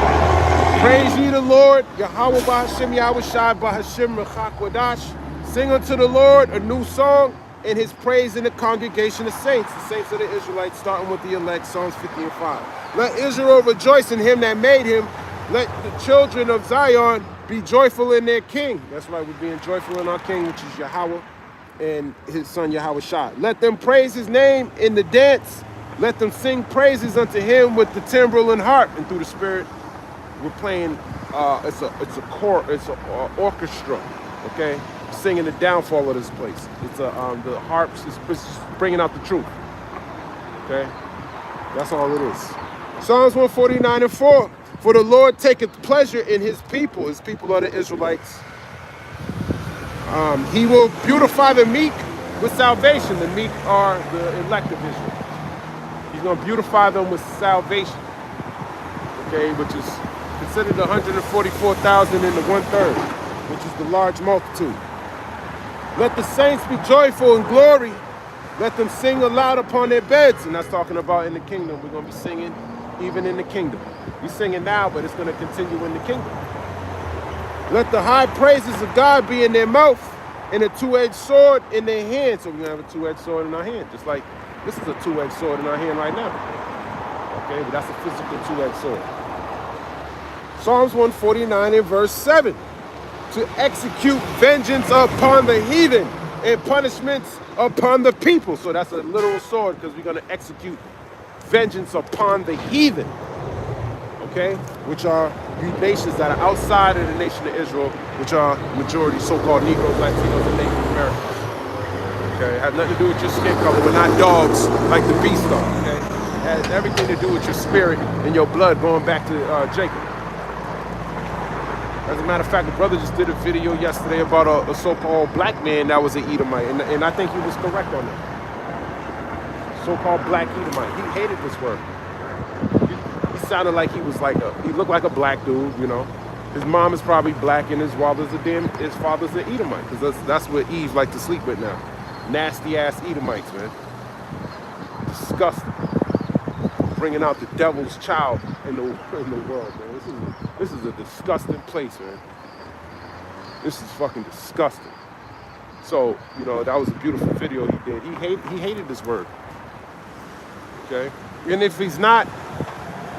Praise ye the Lord, Yahweh Ba'ashim Yahushua Ba'ashim Rechak Wadash. Sing unto the Lord a new song, and his praise in the congregation of saints. The saints of the Israelites, starting with the elect, Psalms 50 and 5. Let Israel rejoice in him that made him. Let the children of Zion be joyful in their king. That's right, we're being joyful in our king, which is Yahweh and his son Yahushua. Let them praise his name in the dance. Let them sing praises unto him with the timbrel and harp. And through the Spirit, we're playing. It's an orchestra. Okay. Singing the downfall of this place. It's the harps is bringing out the truth. Okay, that's all it is. Psalms 149 and 4. For the Lord taketh pleasure in his people are the Israelites. He will beautify the meek with salvation. The meek are the elect of Israel. He's going to beautify them with salvation. Okay, which is considered 144,000 in the 1/3. which is the large multitude. Let the saints be joyful in glory. Let them sing aloud upon their beds. And that's talking about in the kingdom. We're going to be singing even in the kingdom. We're singing now, but it's going to continue in the kingdom. Let the high praises of God be in their mouth and a two-edged sword in their hand. So we're going to have a two-edged sword in our hand, just like this is a two-edged sword in our hand right now. Okay, but that's a physical two-edged sword. Psalms 149 and verse 7. To execute vengeance upon the heathen and punishments upon the people. So that's a literal sword because we're going to execute vengeance upon the heathen. Okay, which are you nations that are outside of the nation of Israel, which are majority so-called Negroes, Latinos, and Native Americans. Okay, it has nothing to do with your skin color. We're not dogs like the beast are. Okay, it has everything to do with your spirit and your blood going back to Jacob. As a matter of fact, the brother just did a video yesterday about a so-called black man that was an Edomite, and I think he was correct on that. So-called black Edomite. He hated this word. He sounded like he was like he looked like a black dude, you know. His mom is probably black, and his father's an Edomite, because that's what Eve liked to sleep with now. Nasty ass Edomites, man. Disgusting. Bringing out the devil's child in the world, man. This is a disgusting place, man. This is fucking disgusting. So, you know, that was a beautiful video he did. He hated this word. Okay? And if he's not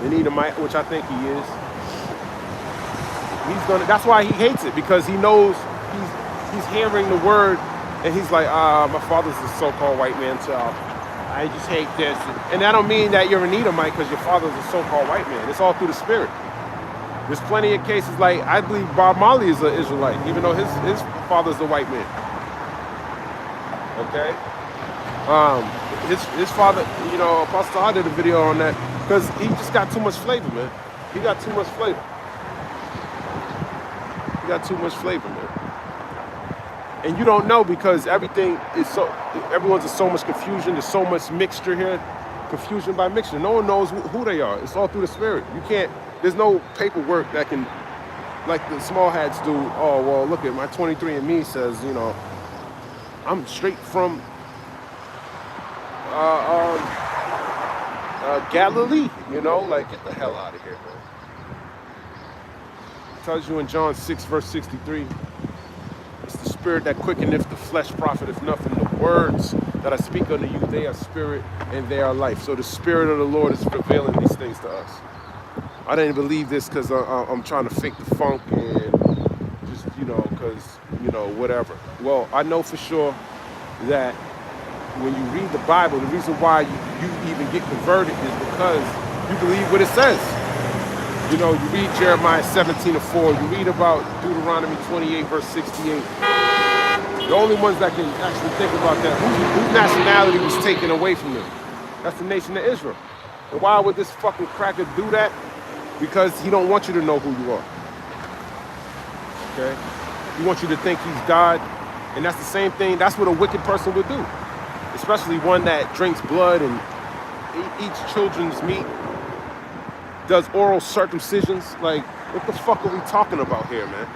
an Edomite, which I think he is, that's why he hates it, because he knows he's hearing the word and he's like, my father's a so-called white man, so I just hate this. And that don't mean that you're an Edomite because your father's a so-called white man. It's all through the spirit. There's plenty of cases like, I believe Bob Marley is an Israelite, even though his father's a white man. Okay? His father, you know, Apostle I did a video on that because he just got too much flavor, man. He got too much flavor. He got too much flavor, man. And you don't know because everyone's in so much confusion. There's so much mixture here. Confusion by mixture. No one knows who they are. It's all through the spirit. There's no paperwork that can, like the small hats do. Oh, well, look at my 23andMe says, you know, I'm straight from Galilee, you know, like get the hell out of here, man. It tells you in John 6, verse 63, it's the spirit that quickeneth, the flesh profiteth nothing. The words that I speak unto you, they are spirit and they are life. So the spirit of the Lord is revealing these things to us. I didn't believe this because I'm trying to fake the funk and just, you know, because, you know, whatever. Well, I know for sure that when you read the Bible, the reason why you even get converted is because you believe what it says. You know, you read Jeremiah 17:4, you read about Deuteronomy 28, verse 68. The only ones that can actually think about that, whose nationality was taken away from them? That's the nation of Israel. And why would this fucking cracker do that? Because he don't want you to know who you are. Okay? He wants you to think he's God. And that's the same thing. That's what a wicked person would do. Especially one that drinks blood and eats children's meat, does oral circumcisions. Like, what the fuck are we talking about here, man?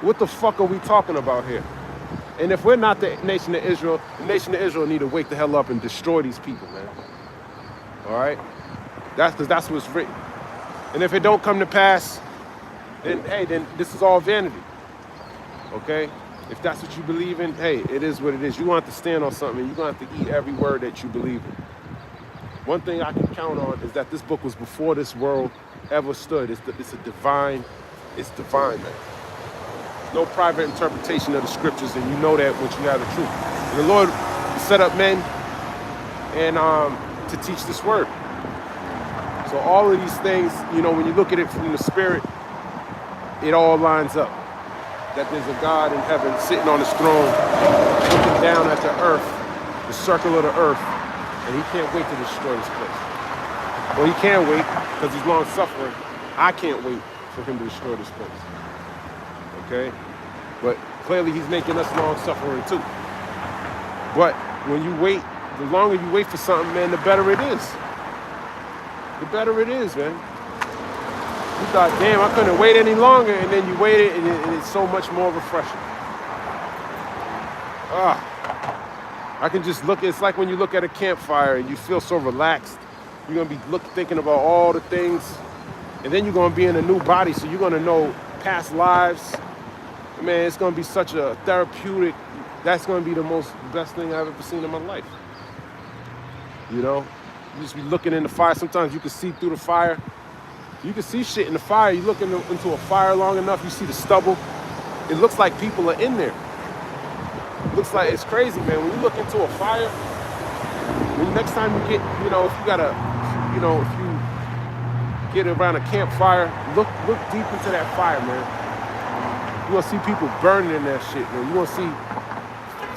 What the fuck are we talking about here? And if we're not the nation of Israel, the nation of Israel need to wake the hell up and destroy these people, man. All right? That's because that's what's written. And if it don't come to pass, then, hey, then this is all vanity. Okay? If that's what you believe in, hey, it is what it is. You're going to have to stand on something. You're going to have to eat every word that you believe in. One thing I can count on is that this book was before this world ever stood. It's divine, man. No private interpretation of the scriptures, and you know that once you have the truth. And the Lord set up men and to teach this word. So all of these things, you know, when you look at it from the spirit, it all lines up. That there's a God in heaven sitting on his throne, looking down at the earth, the circle of the earth, and he can't wait to destroy this place. Well, he can't wait because he's long suffering. I can't wait for him to destroy this place. Okay? But clearly he's making us long suffering too. But when you wait, the longer you wait for something, man, the better it is. The better it is, man. You thought, damn, I couldn't wait any longer, and then you waited, and it's so much more refreshing. I can just look. It's like when you look at a campfire and you feel so relaxed. You're gonna be thinking about all the things, and then you're gonna be in a new body, so you're gonna know past lives. Man, it's gonna be such a therapeutic. That's gonna be the best thing I've ever seen in my life. You know, you just be looking in the fire. Sometimes you can see through the fire. You can see shit in the fire. You look into a fire long enough, you see the stubble. It looks like people are in there. It looks like it's crazy, man. When you look into a fire, when next time you get, if you gotta, if you get around a campfire, look deep into that fire, man. You're gonna see people burning in that shit, man. You're gonna see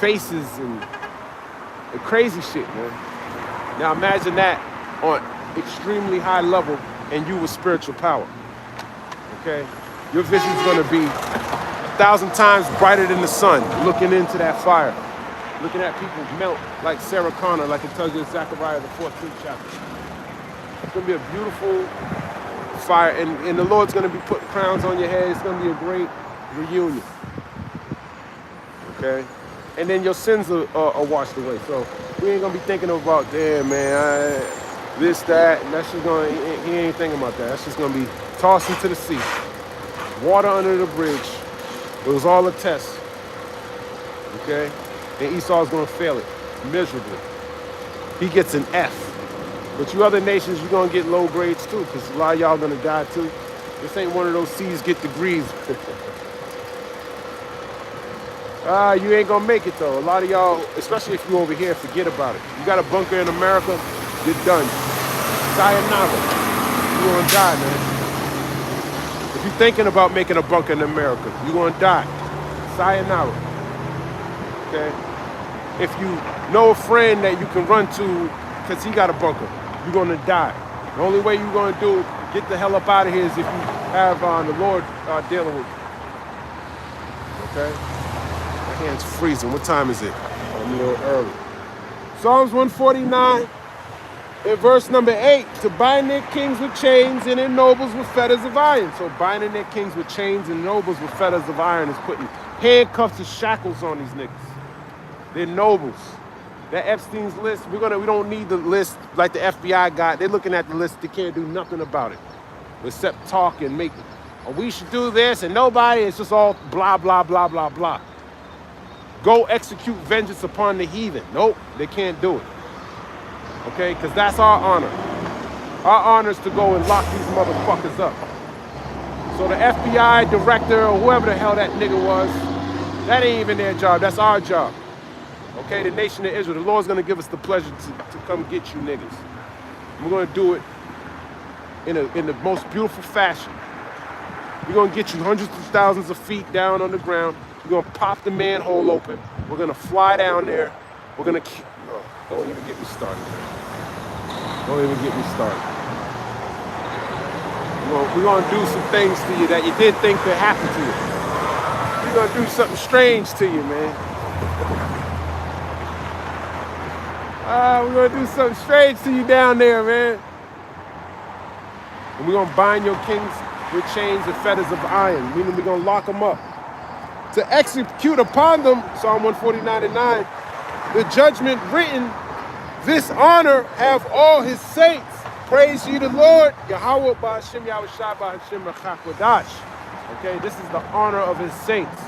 faces and crazy shit, man. Now imagine that on extremely high level and you with spiritual power, okay? Your vision's gonna be 1,000 times brighter than the sun, looking into that fire, looking at people melt like Sarah Connor, like it tells you in Zechariah, the 14th chapter. It's gonna be a beautiful fire, and the Lord's gonna be putting crowns on your head. It's gonna be a great reunion, okay? And then your sins are washed away. So we ain't gonna be thinking about, damn, man, this, that, and that's just gonna, he ain't thinking about that. That's just gonna be tossed into the sea. Water under the bridge. It was all a test, okay? And Esau's gonna fail it miserably. He gets an F. But you other nations, you're gonna get low grades too, because a lot of y'all gonna die too. This ain't one of those C's get degrees. You ain't gonna make it though. A lot of y'all, especially if you over here, forget about it. You got a bunker in America, you're done. Sayonara. You're gonna die, man. If you're thinking about making a bunker in America, you're gonna die. Sayonara. Okay? If you know a friend that you can run to because he got a bunker, you're gonna die. The only way you're gonna get the hell up out of here is if you have the Lord dealing with you. Okay? My hand's freezing. What time is it? I'm a little early. Psalms 149, in verse number 8, to bind their kings with chains and their nobles with fetters of iron. So binding their kings with chains and nobles with fetters of iron is putting handcuffs and shackles on these niggas. They're nobles. That Epstein's list, we don't need the list like the FBI got. They're looking at the list, they can't do nothing about it. Except talk and make it. Oh, we should do this and nobody, it's just all blah, blah, blah, blah, blah. Go execute vengeance upon the heathen. Nope, they can't do it. Okay, because that's our honor. Our honor is to go and lock these motherfuckers up. So the FBI director or whoever the hell that nigga was, that ain't even their job, that's our job. Okay, the nation of Israel, the Lord's gonna give us the pleasure to come get you niggas. We're gonna do it in the most beautiful fashion. We're gonna get you hundreds of thousands of feet down on the ground. We're gonna pop the manhole open. We're gonna fly down there. We're gonna don't even get me started, man. Don't even get me started. We're gonna do some things to you that you didn't think could happen to you. We're gonna do something strange to you, man. We're gonna do something strange to you down there, man. And we're gonna bind your kings with chains and fetters of iron, meaning we're gonna lock them up. To execute upon them, Psalm 149:9, the judgment written, this honor have all his saints. Praise ye the Lord, Yahweh ba'ashem Yahushua ba'ashem Rachakwadash. Okay, this is the honor of his saints.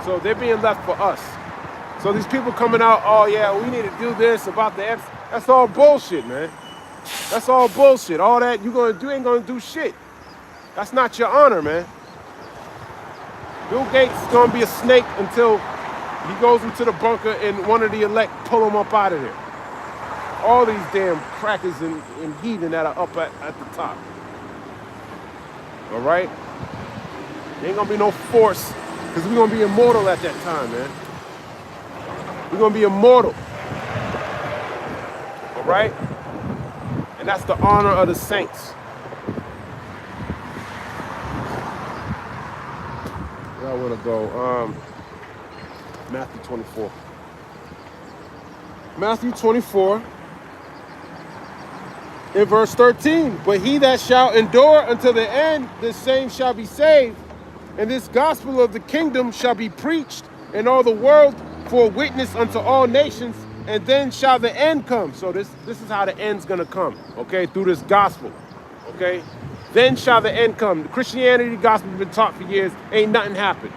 So they're being left for us. So these people coming out, oh yeah, we need to do this about the F's. That's all bullshit, man. That's all bullshit. All that you ain't gonna do shit. That's not your honor, man. Bill Gates is gonna be a snake until he goes into the bunker and one of the elect pull him up out of there. All these damn crackers and heathen that are up at the top. All right? There ain't gonna be no force, because we're gonna be immortal at that time, man. We're gonna be immortal. All right? And that's the honor of the saints. Where I wanna go? Matthew 24. Matthew 24. In verse 13, but he that shall endure until the end, the same shall be saved. And this gospel of the kingdom shall be preached in all the world for a witness unto all nations, and then shall the end come. So this is how the end's gonna come, okay, through this gospel, okay? Then shall the end come. The Christianity gospel has been taught for years, ain't nothing happened.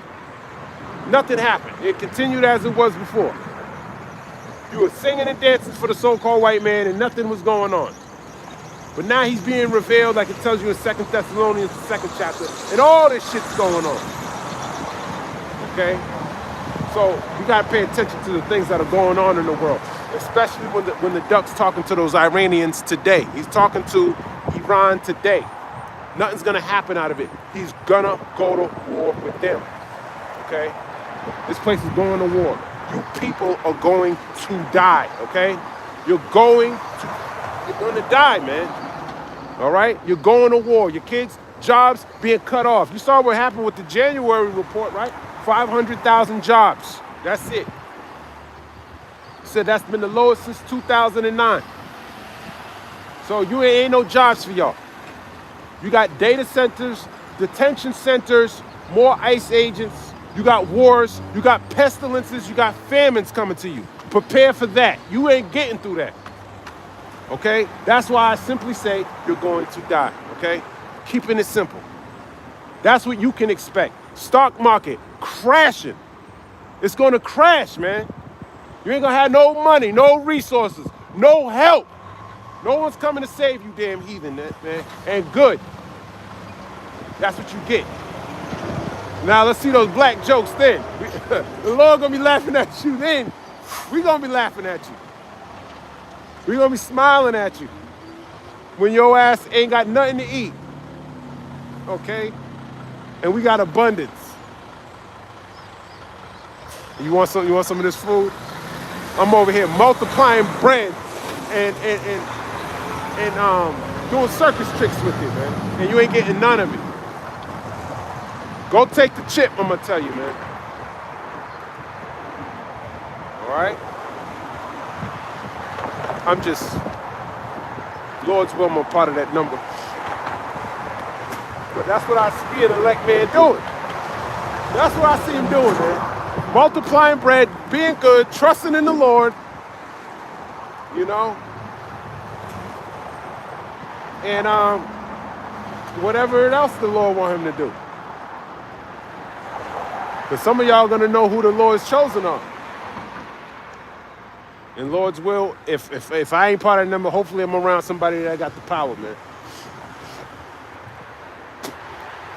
Nothing happened. It continued as it was before. You were singing and dancing for the so-called white man and nothing was going on. But now he's being revealed, like it tells you in 2 Thessalonians, the 2nd chapter, and all this shit's going on. Okay? So you gotta pay attention to the things that are going on in the world, especially when the duck's talking to those Iranians today. He's talking to Iran today. Nothing's gonna happen out of it. He's gonna go to war with them. Okay? This place is going to war. You people are going to die, okay? You're going to die, man. All right? You're going to war. Your kids' jobs being cut off. You saw what happened with the January report, right? 500,000 jobs. That's it. He said that's been the lowest since 2009. So you ain't no jobs for y'all. You got data centers, detention centers, more ICE agents. You got wars, you got pestilences, you got famines coming to you. Prepare for that. You ain't getting through that. Okay? That's why I simply say you're going to die. Okay? Keeping it simple. That's what you can expect. Stock market crashing. It's going to crash, man. You ain't going to have no money, no resources, no help. No one's coming to save you, damn heathen, man. And good. That's what you get. Now let's see those black jokes then. The Lord gonna be laughing at you then. We gonna be laughing at you. We gonna be smiling at you when your ass ain't got nothing to eat. Okay? And we got abundance. You want some of this food? I'm over here multiplying bread and doing circus tricks with it, man. And you ain't getting none of it. Go take the chip, I'm gonna tell you, man. All right? I'm just, Lord's will, I'm a part of that number. But that's what I see an elect man doing. That's what I see him doing, man. Multiplying bread, being good, trusting in the Lord, you know? And whatever else the Lord want him to do. Because some of y'all gonna know who the Lord's chosen are. In Lord's will, if I ain't part of the number, hopefully I'm around somebody that got the power, man.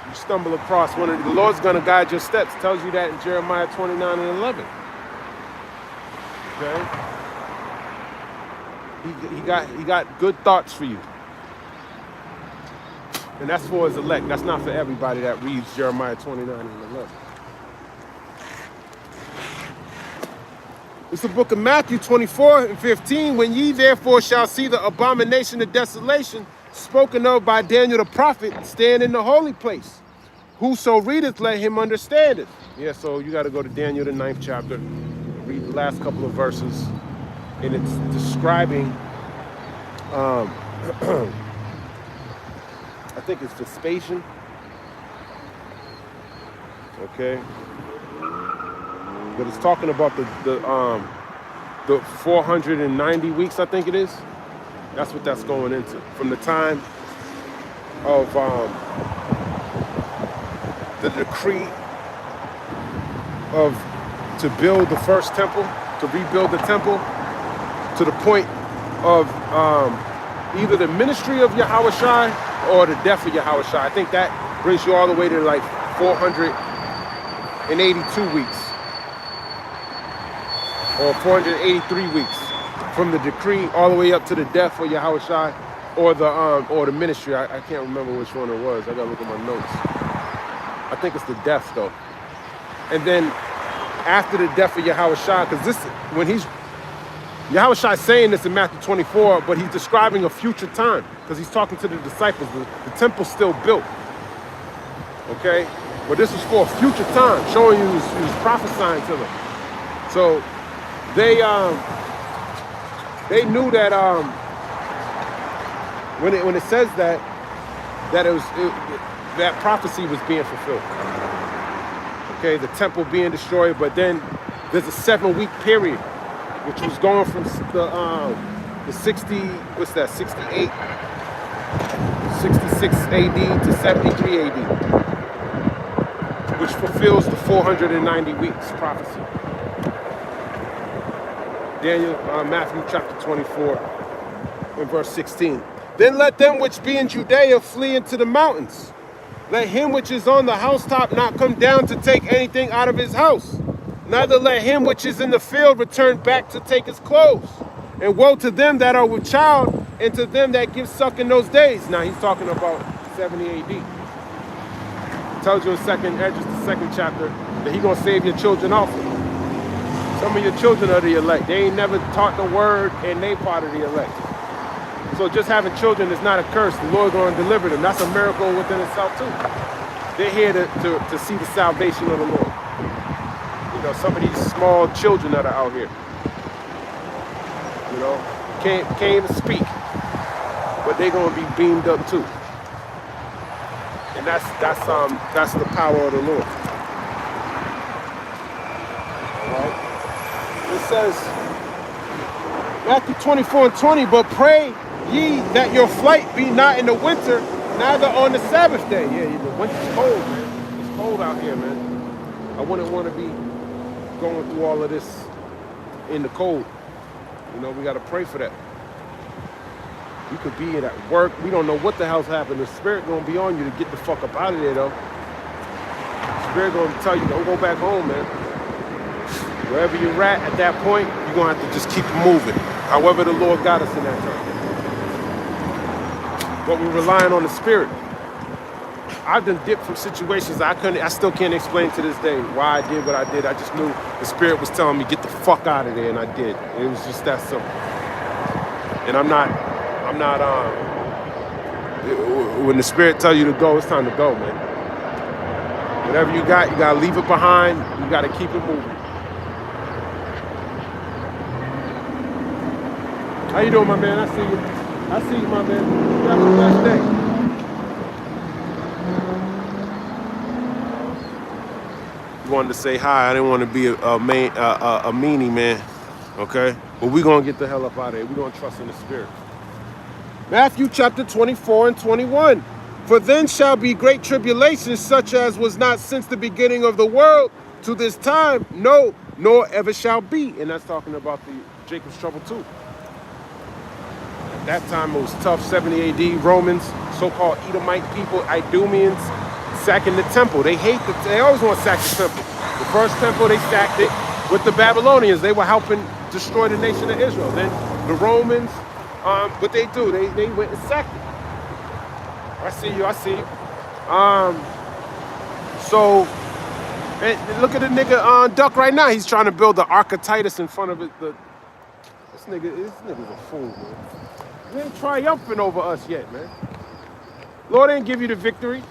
You stumble across one of the Lord's gonna guide your steps. Tells you that in Jeremiah 29 and 11. Okay? He got good thoughts for you. And that's for his elect. That's not for everybody that reads Jeremiah 29 and 11. It's the book of Matthew 24 and 15. When ye therefore shall see the abomination of desolation spoken of by Daniel the prophet stand in the holy place. Whoso readeth, let him understand it. Yeah, so you got to go to Daniel the 9th chapter, read the last couple of verses, and it's describing, I think it's Vespasian. Okay. But it's talking about the 490 weeks, I think it is. That's what that's going into. From the time of the decree to build the first temple, to rebuild the temple, to the point of either the ministry of Yahushua or the death of Yahushua. I think that brings you all the way to like 482 weeks. Or 483 weeks from the decree all the way up to the death of Yahushua or the ministry. I can't remember which one it was. I gotta look at my notes. I think it's the death though. And then after the death of Yahushua, because this when Yahushua is saying this in Matthew 24, but he's describing a future time because he's talking to the disciples. The temple's still built. Okay? But this is for a future time, showing you he was prophesying to them. So they knew that When it says that that prophecy was being fulfilled. Okay, the temple being destroyed, but then there's a 7-week period, which was going from the 60, what's that, 68, 66 AD to 73 AD, which fulfills the 490 weeks prophecy. Matthew chapter 24 and verse 16. Then let them which be in Judea flee into the mountains. Let him which is on the housetop not come down to take anything out of his house. Neither let him which is in the field return back to take his clothes. And woe to them that are with child, and to them that give suck in those days. Now he's talking about 70 AD. It tells you in the second chapter, that he's going to save your children also. Some of your children are the elect. They ain't never taught the word, and they part of the elect. So just having children is not a curse. The Lord's going to deliver them. That's a miracle within itself too. They're here to see the salvation of the Lord. You know, some of these small children that are out here, you know, can't even speak, but they're going to be beamed up too. And that's the power of the Lord. All right. It says, Matthew 24 and 20, but pray ye that your flight be not in the winter, neither on the Sabbath day. Yeah, the winter's cold, man. It's cold out here, man. I wouldn't want to be going through all of this in the cold. You know, we got to pray for that. You could be at work. We don't know what the hell's happened. The Spirit going to be on you to get the fuck up out of there, though. The Spirit going to tell you, don't go back home, man. Wherever you're at that point, you're going to have to just keep moving. However the Lord got us in that time. But we're relying on the Spirit. I've done dipped from situations I still can't explain to this day why I did what I did. I just knew the Spirit was telling me, get the fuck out of there, and I did. It was just that simple. And I'm not, when the Spirit tells you to go, it's time to go, man. Whatever you got to leave it behind. You got to keep it moving. How you doing, my man? I see you. I see you, my man. You have a blessed day. You wanted to say hi. I didn't want to be a meanie, man. Okay? But we're going to get the hell up out of here. We're going to trust in the Spirit. Matthew chapter 24 and 21. For then shall be great tribulation, such as was not since the beginning of the world to this time, no, nor ever shall be. And that's talking about the Jacob's trouble too. At that time it was tough. 70 AD, Romans, so-called Edomite people, Idumeans, sacking the temple. They always want to sack the temple. The first temple, they sacked it with the Babylonians. They were helping destroy the nation of Israel. Then the Romans, what they do, they went and sacked it. I see you. So, and look at the nigga on Duck right now. He's trying to build the Archaeetitis in front of it. This nigga's a fool, man. He ain't triumphing over us yet, man. Lord ain't give you the victory.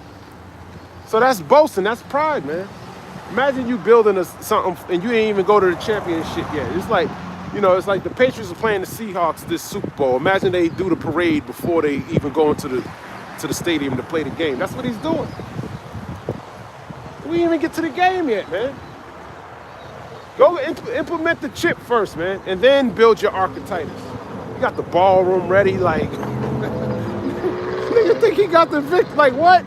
So that's boasting. That's pride, man. Imagine you building something and you ain't even go to the championship yet. It's like, it's like the Patriots are playing the Seahawks this Super Bowl. Imagine they do the parade before they even go into the stadium to play the game. That's what he's doing. We didn't even get to the game yet, man. Go implement the chip first, man, and then build your Archaeetitis. You got the ballroom ready, like nigga think he got the victory. Like what?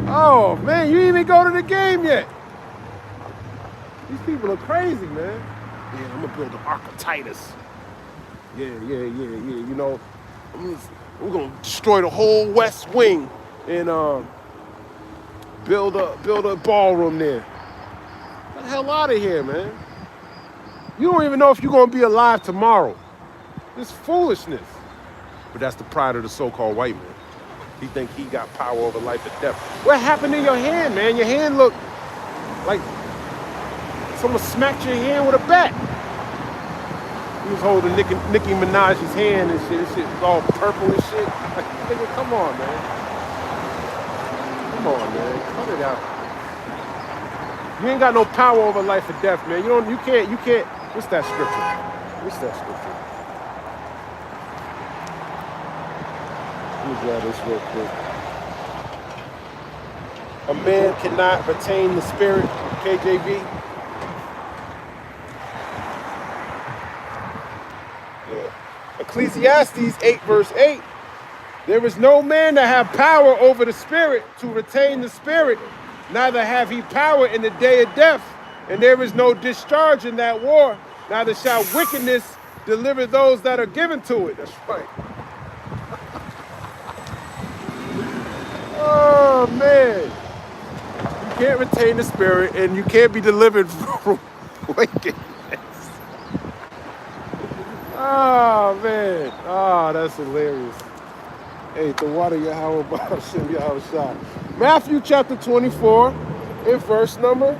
Oh man, you didn't even go to the game yet. These people are crazy, man. Yeah, I'm gonna build an Archaeetitis. Yeah. We're gonna destroy the whole West Wing and build a ballroom there. Get the hell out of here, man. You don't even know if you're gonna be alive tomorrow. This foolishness. But that's the pride of the so-called white man. He think he got power over life and death. What happened to your hand, man? Your hand looked like someone smacked your hand with a bat. He was holding Nicki Minaj's hand and shit. This shit was all purple and shit. Like, nigga, come on, man. Come on, man. Cut it out. You ain't got no power over life or death, man. You can't. What's that scripture? Let me grab this real quick. A man cannot retain the spirit, KJV. Yeah. Ecclesiastes 8 verse 8. There is no man that have power over the spirit to retain the spirit, neither have he power in the day of death. And there is no discharge in that war, neither shall wickedness deliver those that are given to it. That's right. Oh, man. You can't retain the spirit, and you can't be delivered from wickedness. Oh, man. Oh, that's hilarious. Hey, the water Yahweh B'Hashem Yahweh Shah. Matthew chapter 24, in verse number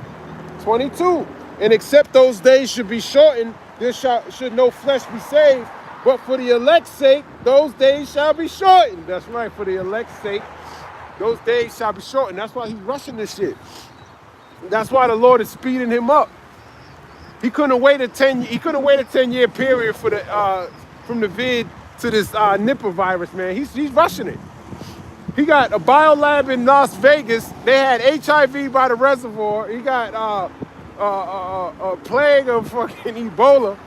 22. And except those days should be shortened, there should no flesh be saved. But for the elect's sake, those days shall be shortened. That's right, for the elect's sake, those days shall be shortened. That's why he's rushing this shit. That's why the Lord is speeding him up. He couldn't wait a 10-year period for the from the vid to this Nipah virus, man. He's rushing it. He got a biolab in Las Vegas. They had HIV by the reservoir. He got a plague of fucking Ebola.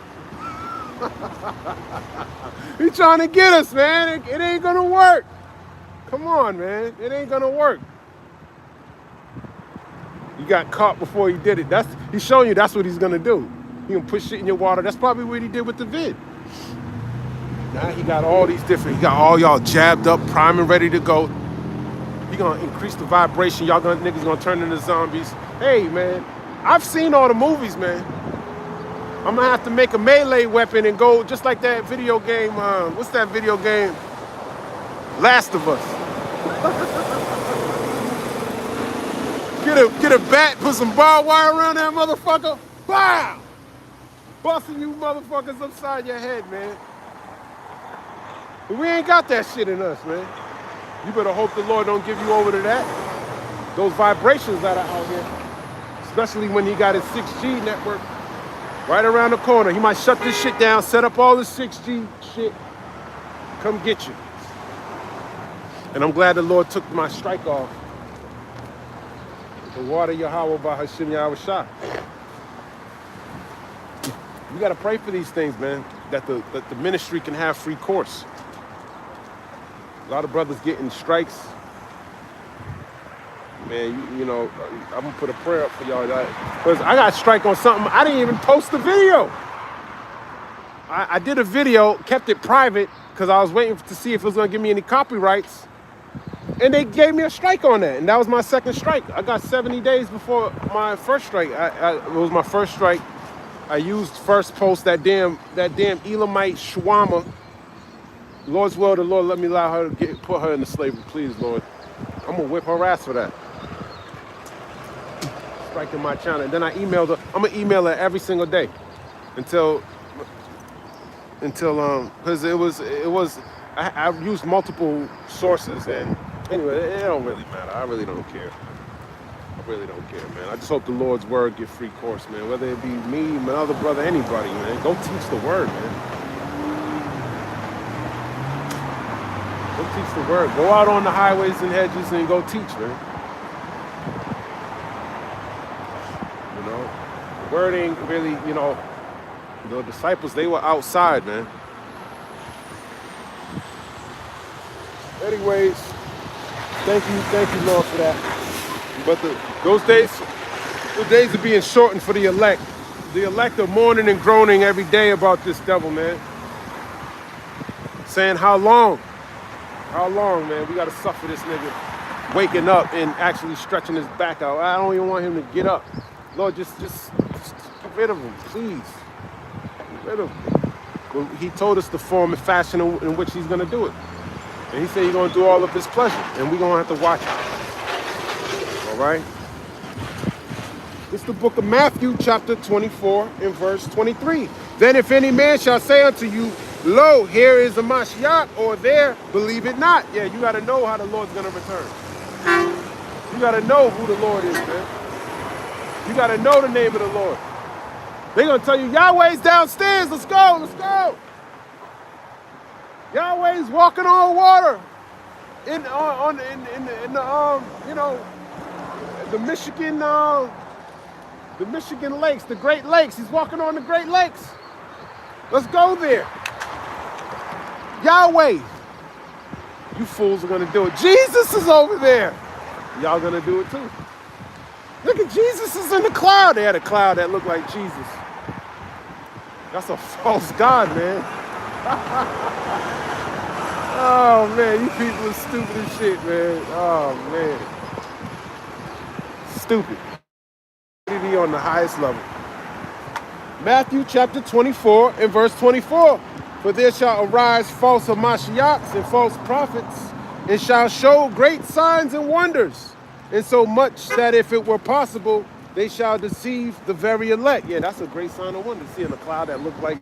He's trying to get us, man. It ain't gonna work. Come on, man. It ain't gonna work. You got caught before he did it. He's showing you that's what he's gonna do. He gonna put shit in your water. That's probably what he did with the vid. Now he got all these different, he got all y'all jabbed up, primed and ready to go. He gonna increase the vibration. Y'all niggas gonna turn into zombies. Hey, man, I've seen all the movies, man. I'm gonna have to make a melee weapon and go just like that video game. What's that video game? Last of Us. Get a bat, put some barbed wire around that motherfucker. Wow! Busting you motherfuckers upside your head, man. But we ain't got that shit in us, man. You better hope the Lord don't give you over to that. Those vibrations that are out here. Especially when he got his 6G network right around the corner. He might shut this shit down, set up all the 6G shit, come get you. And I'm glad the Lord took my strike off. The water Yahweh B'Hashem Yahweh Shah. We gotta pray for these things, man. That the ministry can have free course. A lot of brothers getting strikes. Man, you know, I'm gonna put a prayer up for y'all. Because I got a strike on something. I didn't even post the video. I did a video, kept it private, because I was waiting to see if it was gonna give me any copyrights. And they gave me a strike on that. And that was my second strike. I got 70 days before my first strike. It was my first strike. I used first post that damn Edomite Shwama. Lord's will, the Lord let me allow her to put her into slavery, please, Lord. I'm gonna whip her ass for that. Striking my channel. And then I emailed her. I'm gonna email her every single day until because it was I used multiple sources, and anyway, it don't really matter. I really don't care. I really don't care, man. I just hope the Lord's word get free course, man. Whether it be me, my other brother, anybody, man. Go teach the word, man. Go teach the word. Go out on the highways and hedges and go teach, man. You know, the word ain't really, you know, the disciples, they were outside, man. Anyways, thank you, Lord, for that. But those days are being shortened for the elect. The elect are mourning and groaning every day about this devil, man. Saying, how long? How long, man? We got to suffer this nigga waking up and actually stretching his back out. I don't even want him to get up. Lord, just get rid of him, please. Get rid of him. Well, he told us the form and fashion in which he's going to do it. And he said he's going to do all of his pleasure. And we're going to have to watch it. All right? It's the book of Matthew, chapter 24, and verse 23. Then if any man shall say unto you, lo, here is a Mashiach, or there, believe it not. Yeah, you got to know how the Lord's going to return. You got to know who the Lord is, man. You got to know the name of the Lord. They're going to tell you, Yahweh's downstairs. Let's go. Let's go. Yahweh's walking on water. in the you know, the Michigan lakes, the Great Lakes. He's walking on the Great Lakes. Let's go there. Yahweh, you fools are gonna do it. Jesus is over there. Y'all gonna do it too. Look at Jesus is in the cloud. They had a cloud that looked like Jesus. That's a false god, man. Oh man, you people are stupid as shit, man. Oh man. Stupid. On the highest level. Matthew chapter 24 and verse 24. For there shall arise false Hamashiachs and false prophets, and shall show great signs and wonders, and so much that if it were possible, they shall deceive the very elect. Yeah, that's a great sign of wonder. Seeing a cloud that looked like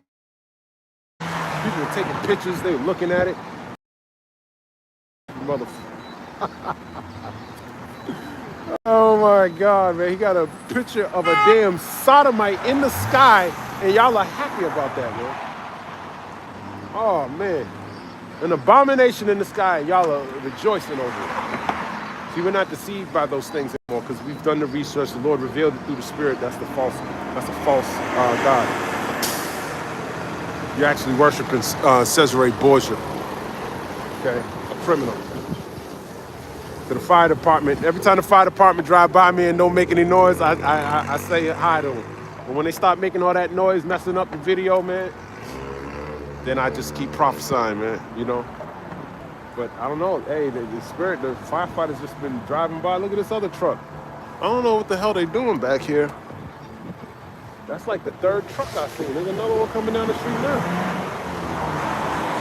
people were taking pictures, they were looking at it. Motherfucker. Oh my God, man. He got a picture of a damn sodomite in the sky, and y'all are happy about that, man. Oh man. An abomination in the sky, y'all are rejoicing over it. See, we're not deceived by those things anymore because we've done the research. The Lord revealed it through the Spirit. That's a false God. You're actually worshiping Cesare Borgia. Okay, a criminal. To the fire department. Every time the fire department drive by me and don't make any noise, I say hi to them. But when they start making all that noise, messing up the video, man, then I just keep prophesying, man, you know. But I don't know. Hey, the Spirit, the firefighters just been driving by. Look at this other truck. I don't know what the hell they doing back here. That's like the third truck I've seen. There's another one coming down the street now.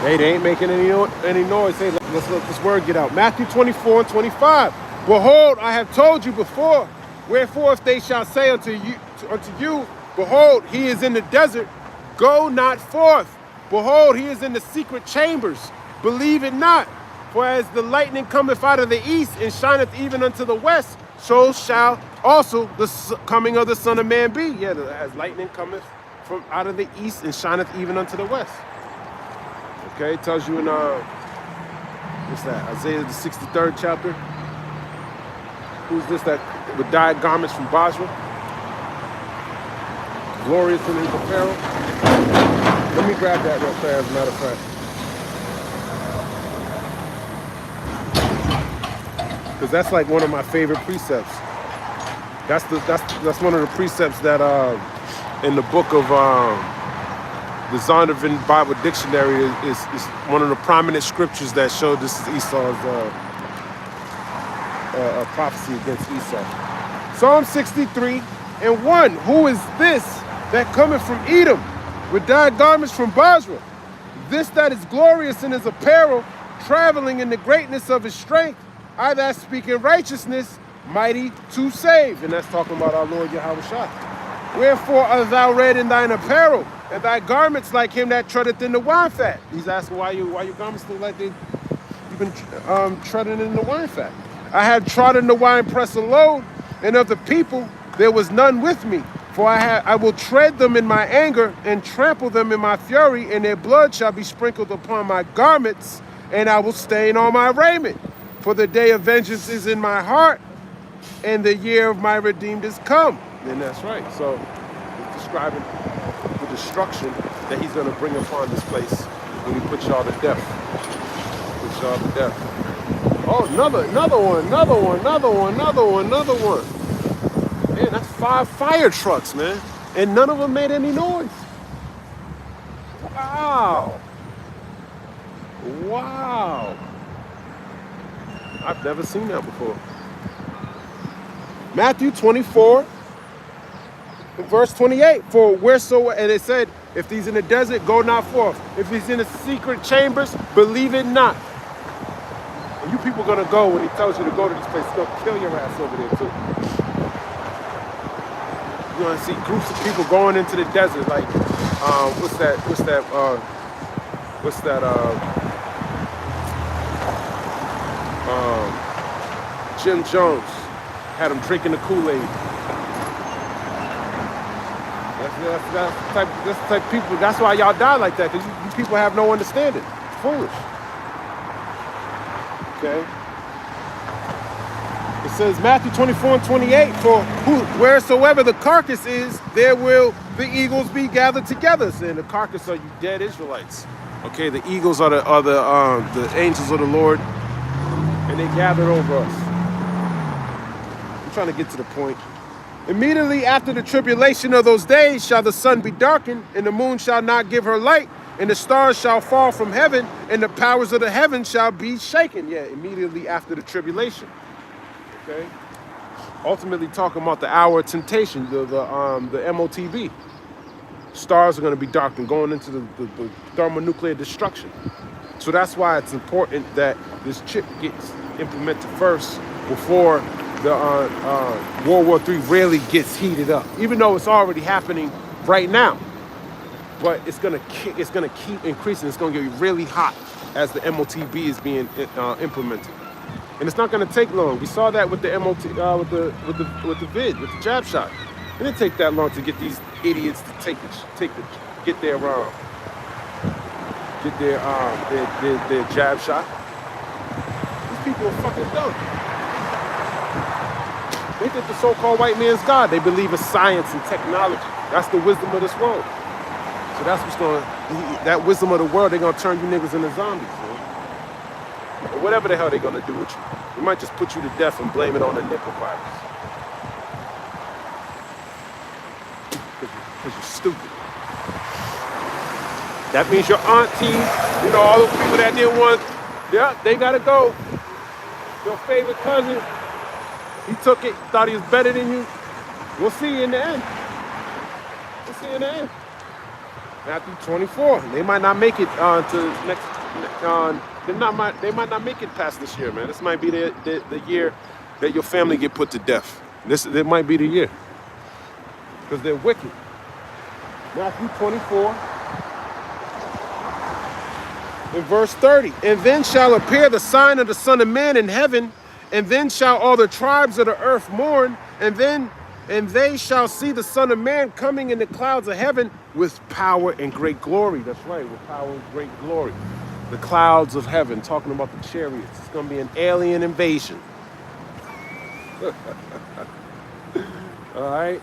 Hey, they ain't making any noise. Hey, let's let this word get out. Matthew 24 and 25. Behold, I have told you before. Wherefore, if they shall say unto you, behold, he is in the desert, go not forth. Behold, he is in the secret chambers, believe it not. For as the lightning cometh out of the east and shineth even unto the west, so shall also the coming of the Son of Man be. Yeah, as lightning cometh from out of the east and shineth even unto the west. Okay, it tells you in what's that? Isaiah the 63rd chapter. Who's this that with dyed garments from Basra? Glorious in his apparel. Let me grab that real fast, as a matter of fact. Because that's like one of my favorite precepts. That's one of the precepts that in the book of the Zondervan Bible Dictionary is one of the prominent scriptures that show this is Esau's prophecy against Esau. Psalm 63 and 1. Who is this that cometh from Edom with dyed garments from Basra? This that is glorious in his apparel, traveling in the greatness of his strength, I that speak in righteousness, mighty to save. And that's talking about our Lord Yahweh Shah. Wherefore art thou red in thine apparel, and thy garments like him that treadeth in the wine fat? He's asking why your garments look like you've been treading in the wine fat. I have trodden the winepress alone, and of the people there was none with me. For I will tread them in my anger, and trample them in my fury, and their blood shall be sprinkled upon my garments, and I will stain all my raiment. For the day of vengeance is in my heart, and the year of my redeemed is come. And that's right. So it's describing the destruction that he's going to bring upon this place when he puts y'all to death. Puts y'all to death. Oh, another one. Man, that's 5 fire trucks, man. And none of them made any noise. Wow. Wow. I've never seen that before. Matthew 24, verse 28. For wheresoever, and it said, if he's in the desert, go not forth. If he's in the secret chambers, believe it not. And you people are going to go when he tells you to go to this place. He's going to kill your ass over there too. You're going to see groups of people going into the desert like, Jim Jones had him drinking the Kool-Aid. That's the type of people. That's why y'all die like that, because you people have no understanding. It's foolish. Okay. It says Matthew 24:28, for wheresoever the carcass is, there will the eagles be gathered together. And the carcass are you dead Israelites. Okay, the eagles are the angels of the Lord, and they gathered over us. I'm trying to get to the point. Immediately after the tribulation of those days shall the sun be darkened, and the moon shall not give her light, and the stars shall fall from heaven, and the powers of the heavens shall be shaken. Yeah, immediately after the tribulation. Okay. Ultimately talking about the hour of temptation, the MOTB. Stars are going to be darkened, going into the thermonuclear destruction. So that's why it's important that this chip gets implemented first before the World War III really gets heated up. Even though it's already happening right now, but it's gonna keep increasing. It's gonna get really hot as the MOTB is being implemented. And it's not going to take long. We saw that with the MOT, with the jab shot. It didn't take that long to get these idiots to get their jab shot. These people are fucking dumb. They think the so-called white man's God. They believe in science and technology. That's the wisdom of this world. So that's that wisdom of the world. They're gonna turn you niggas into zombies. Or whatever the hell they're gonna do with you. They might just put you to death and blame it on the nipple virus. Because you're stupid. That means your auntie, all those people that didn't want, they gotta go. Your favorite cousin, he took it, thought he was better than you. We'll see you in the end. We'll see you in the end. Matthew 24. They might not make it to next. They might not make it past this year, man. This might be the year that your family get put to death. It might be the year. Because they're wicked. Matthew 24 in verse 30. And then shall appear the sign of the Son of Man in heaven, and then shall all the tribes of the earth mourn, and they shall see the Son of Man coming in the clouds of heaven with power and great glory. That's right, with power and great glory. The clouds of heaven, talking about the chariots. It's going to be an alien invasion. All right?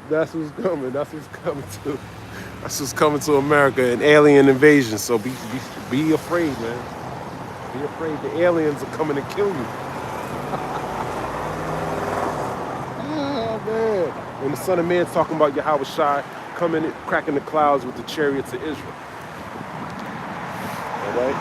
That's what's coming. That's what's coming to. That's what's coming to America, an alien invasion. So be afraid, man. Be afraid. The aliens are coming to kill you. Oh, man. When the Son of Man's talking about Yahweh Shai coming, cracking the clouds with the chariots of Israel. Right?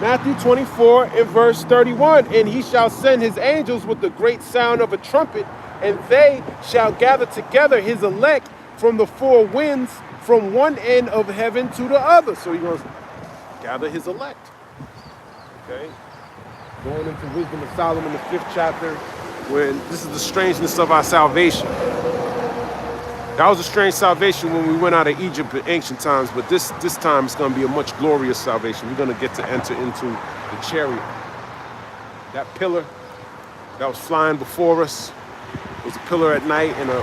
Matthew 24 in verse 31, and he shall send his angels with the great sound of a trumpet, and they shall gather together his elect from the four winds, from one end of heaven to the other. So he's going to gather his elect. Okay? Going into Wisdom of Solomon, the 5th chapter, where this is the strangeness of our salvation. That was a strange salvation when we went out of Egypt in ancient times, but this time it's going to be a much glorious salvation. We're going to get to enter into the chariot. That pillar that was flying before us was a pillar at night and a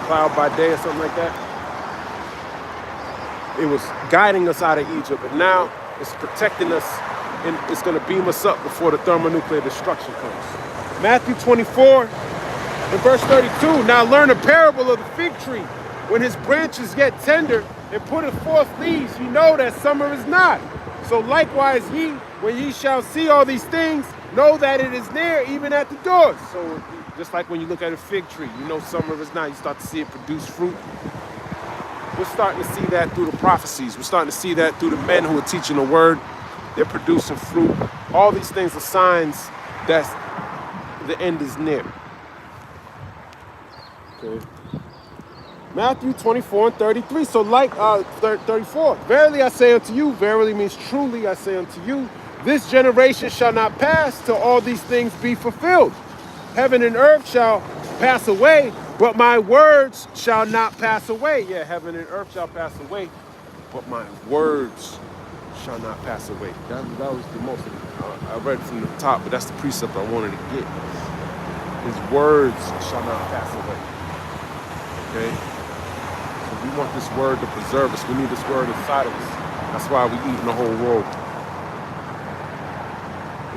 cloud by day or something like that. It was guiding us out of Egypt, but now it's protecting us, and it's going to beam us up before the thermonuclear destruction comes. Matthew 24. In verse 32, now learn a parable of the fig tree. When his branches get tender and putteth forth leaves, you know that summer is not. So likewise when ye shall see all these things, know that it is near, even at the doors. So just like when you look at a fig tree, you know summer is not. You start to see it produce fruit. We're starting to see that through the prophecies. We're starting to see that through the men who are teaching the word. They're producing fruit. All these things are signs that the end is near. Okay. Matthew 24 and 33. So 34. Verily I say unto you, verily means truly I say unto you, this generation shall not pass till all these things be fulfilled. Heaven and earth shall pass away, but my words shall not pass away. Yeah, heaven and earth shall pass away, but my words shall not pass away. That was the most, I read from the top, but that's the precept I wanted to get. His words shall not pass away. Okay? So we want this word to preserve us. We need this word inside of us. That's why we eat in the whole world.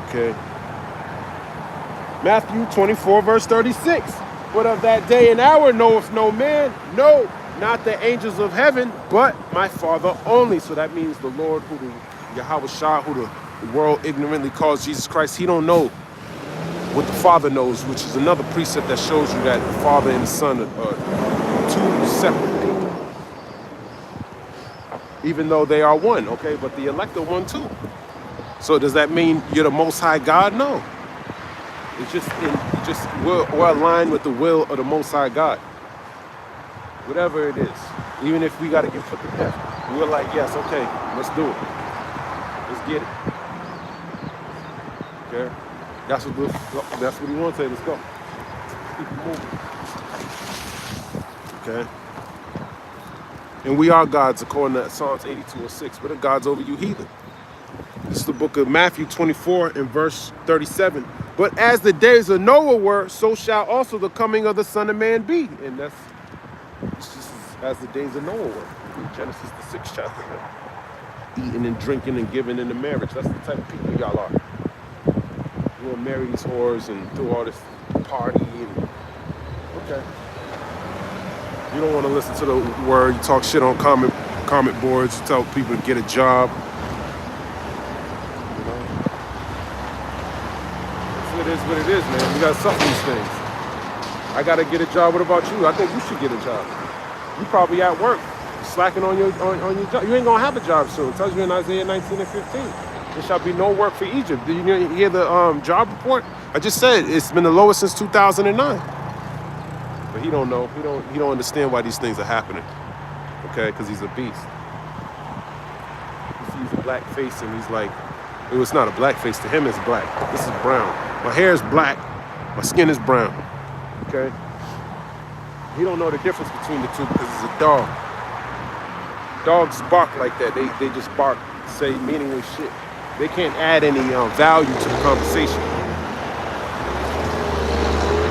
Okay. Matthew 24, verse 36. But of that day and hour knoweth no man, no, not the angels of heaven, but my Father only. So that means the Lord, who the Yahweh Shah, who the world ignorantly calls Jesus Christ, he don't know what the Father knows, which is another precept that shows you that the Father and the Son are two separate people. Even though they are one, okay? But the elect are one too. So does that mean you're the Most High God? No. It's just we're aligned with the will of the Most High God. Whatever it is, even if we got to get put to death, we're like, yes, okay, let's do it. Let's get it. Okay, that's what he wants to say. Let's go. Keep it moving. Okay. And we are gods according to Psalms 82:6. What are gods over you, heathen? This is the book of Matthew 24 and verse 37. But as the days of Noah were, so shall also the coming of the Son of Man be. And it's just as the days of Noah were. Genesis the 6th chapter. Eating and drinking and giving into marriage. That's the type of people y'all are. You want to marry these whores and do all this party. Okay. You don't want to listen to the word. You talk shit on comment boards. You tell people to get a job. It is what it is, man. You gotta suffer these things. I gotta get a job. What about you? I think you should get a job. You probably at work, slacking on your job. You ain't gonna have a job soon. It tells you in Isaiah 19 and 15. There shall be no work for Egypt. Did you hear the job report? I just said it's been the lowest since 2009. But he don't know. He don't understand why these things are happening. Okay, because he's a beast. He sees a black face and he's like, it was not a black face. To him, it's black. This is brown. My hair is black. My skin is brown. Okay? He don't know the difference between the two because he's a dog. Dogs bark like that. They just bark, say meaningless shit. They can't add any value to the conversation.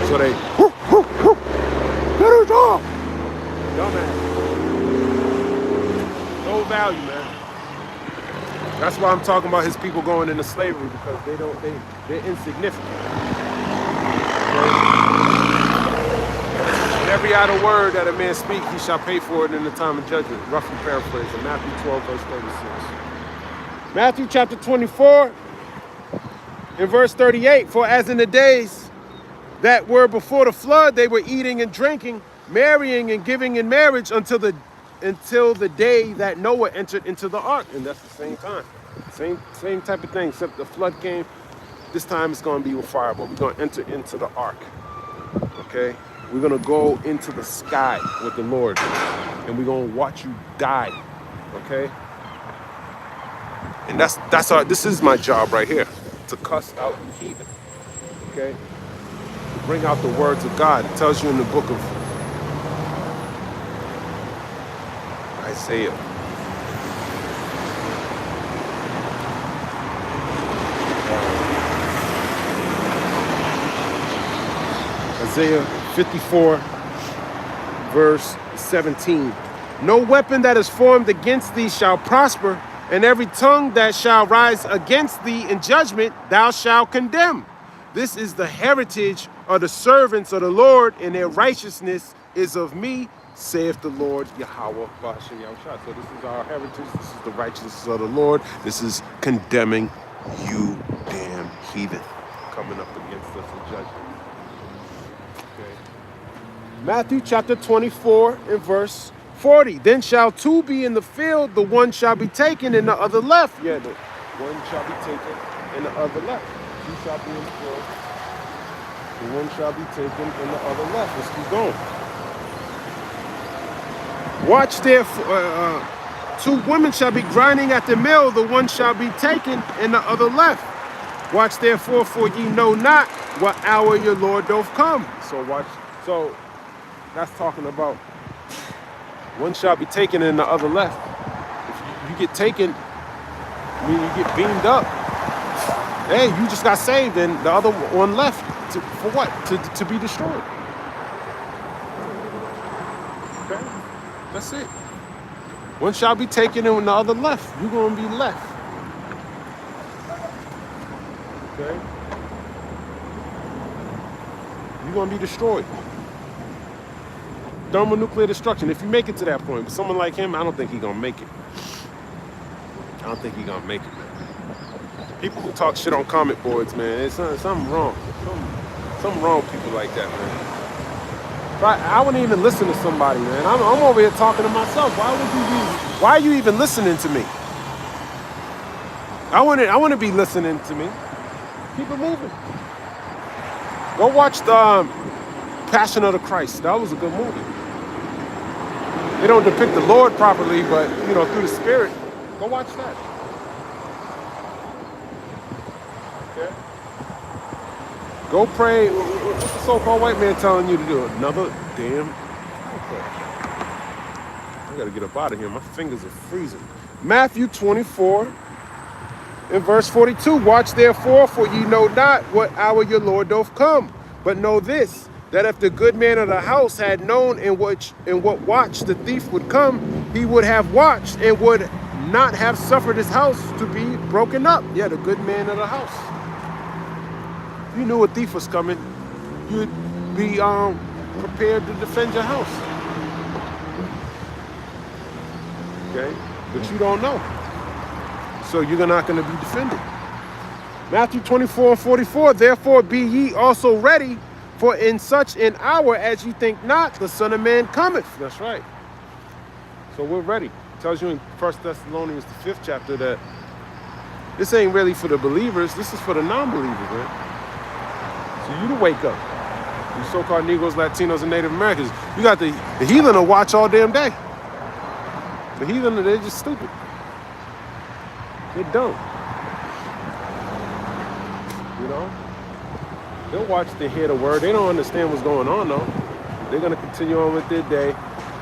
So they, whoo, whoo, whoo. Little dog. Dumbass. No value, man. That's why I'm talking about his people going into slavery, because they're insignificant. Okay? And every idle word that a man speak, he shall pay for it in the time of judgment. Roughly paraphrasing, Matthew 12, verse 36. Matthew chapter 24, in verse 38, for as in the days that were before the flood, they were eating and drinking, marrying and giving in marriage until the day that Noah entered into the ark. And that's the same time. Same type of thing, except the flood came. This time it's going to be with fire, but we're going to enter into the ark. Okay? We're going to go into the sky with the Lord. And we're going to watch you die. Okay? And this is my job right here. To cuss out you heathen. Okay? To bring out the words of God. It tells you in the book of Isaiah. Isaiah 54, verse 17. No weapon that is formed against thee shall prosper, and every tongue that shall rise against thee in judgment thou shalt condemn. This is the heritage of the servants of the Lord, and their righteousness is of me, saith the Lord Yahweh Ba'ashem Yahushua. So this is our heritage. This is the righteousness of the Lord. This is condemning you damn heathen coming up against us in judgment. Okay. Matthew chapter 24 and verse 40. Then shall two be in the field, the one shall be taken and the other left. Yeah, the one shall be taken and the other left. Two shall be in the field, the one shall be taken and the other left. Let's keep going. Watch therefore, two women shall be grinding at the mill, the one shall be taken and the other left. Watch therefore, for ye know not what hour your Lord doth come. So watch. So that's talking about one shall be taken and the other left. If you get taken, I mean you get beamed up. Hey, you just got saved and the other one left. For what? To be destroyed. Okay? That's it. One shall be taken and the other left. You're going to be left. Okay? You're going to be destroyed. Thermonuclear destruction, if you make it to that point. But someone like him, I don't think he's going to make it. I don't think he's going to make it, man. People who talk shit on comment boards, man, it's something wrong. Something wrong with people like that, man. I wouldn't even listen to somebody, man. I'm over here talking to myself. Why are you even listening to me? I want to be listening to me. Keep it moving. Go watch the Passion of the Christ. That was a good movie. They don't depict the Lord properly, but through the Spirit. Go watch that. Okay. Go pray. What's the so-called white man telling you to do? Another damn. I gotta get up out of here. My fingers are freezing. Matthew 24 and verse 42. Watch therefore, for ye know not what hour your Lord doth come. But know this, that if the good man of the house had known in what watch the thief would come, he would have watched and would not have suffered his house to be broken up. Yeah, the good man of the house. If you knew a thief was coming, you'd be prepared to defend your house. Okay? But you don't know. So you're not going to be defended. Matthew 24 and 44, therefore be ye also ready, for in such an hour as ye think not, the Son of Man cometh. That's right. So we're ready. It tells you in 1 Thessalonians, the 5th chapter, that this ain't really for the believers. This is for the non-believers, man. So you to wake up. You so-called Negroes, Latinos, and Native Americans. You got the heathen to watch all damn day. The heathen, they're just stupid. They're dumb. They'll watch to hear the word. They don't understand what's going on, though. They're going to continue on with their day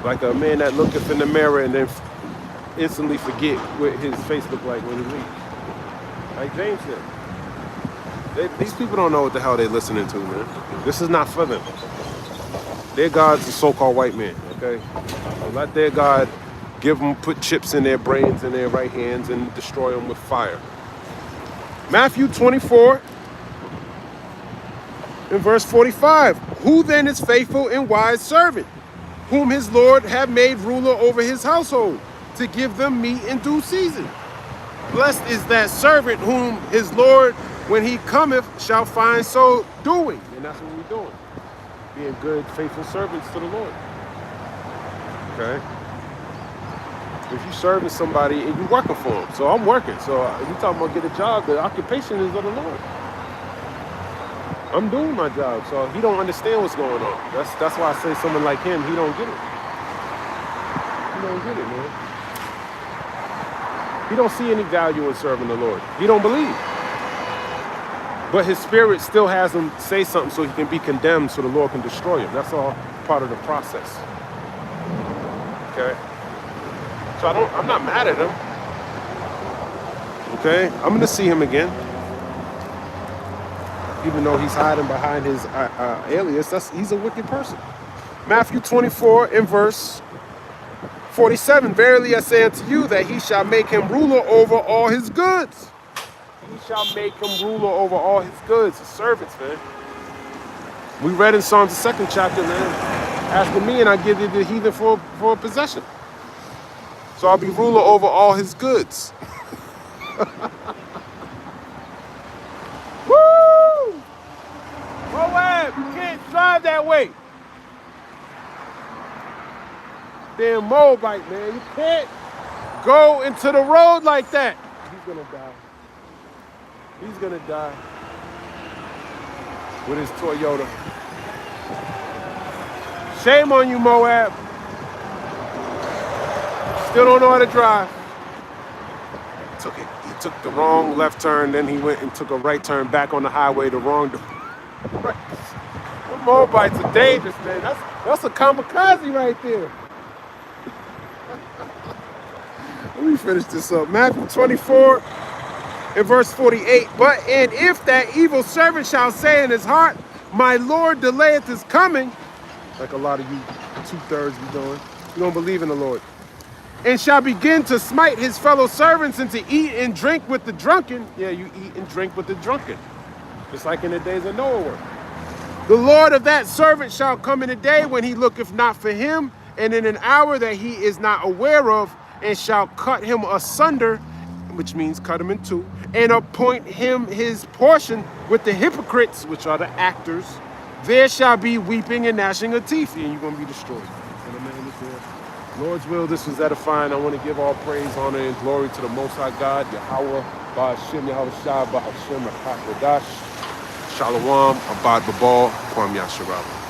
like a man that looketh in the mirror and then instantly forget what his face looked like when he leaves. Like James said. These people don't know what the hell they're listening to, man. This is not for them. Their God's a so-called white man, okay? So let their God put chips in their brains and their right hands and destroy them with fire. Matthew 24 in verse 45. Who then is faithful and wise servant, whom his Lord have made ruler over his household, to give them meat in due season? Blessed is that servant whom his Lord, when he cometh, shall find so doing. And that's what we're doing. Being good, faithful servants to the Lord. Okay? If you're serving somebody and you're working for them. So I'm working. So you talking about get a job, the occupation is of the Lord. I'm doing my job. So he don't understand what's going on. That's why I say someone like him, he don't get it. He don't get it, man. He don't see any value in serving the Lord. He don't believe. But his spirit still has him say something so he can be condemned so the Lord can destroy him. That's all part of the process. Okay? So I'm not mad at him. Okay? I'm going to see him again. Even though he's hiding behind his alias, he's a wicked person. Matthew 24 in verse 47. Verily I say unto you that he shall make him ruler over all his goods. He shall make him ruler over all his goods, his servants, man. We read in Psalms the 2nd chapter, man. Ask of me and I give you the heathen for a possession. So I'll be ruler over all his goods. Woo! Moab, you can't drive that way. Damn Moabite, man. You can't go into the road like that. He's gonna die. He's gonna die with his Toyota. Shame on you, Moab. Still don't know how to drive. He took the wrong left turn, then he went and took a right turn back on the highway the wrong right. The Moabites are dangerous, man. That's a kamikaze right there. Let me finish this up. Matthew 24 and verse 48. And if that evil servant shall say in his heart, my Lord delayeth his coming, like a lot of you 2/3 be doing, you don't believe in the Lord, and shall begin to smite his fellow servants and to eat and drink with the drunken. Yeah, you eat and drink with the drunken. just like in the days of Noah were. The Lord of that servant shall come in a day when he looketh not for him, and in an hour that he is not aware of, and shall cut him asunder, which means cut him in two, and appoint him his portion with the hypocrites, which are the actors. There shall be weeping and gnashing of teeth, and you're going to be destroyed. Lord's will, this was edifying. I want to give all praise, honor, and glory to the Most High God, Yahweh, Ba'ashem, Yahweh Shah, Ba'ashem, Akak Wadash, Shalom, Abad Babal, Kwam Yasharab.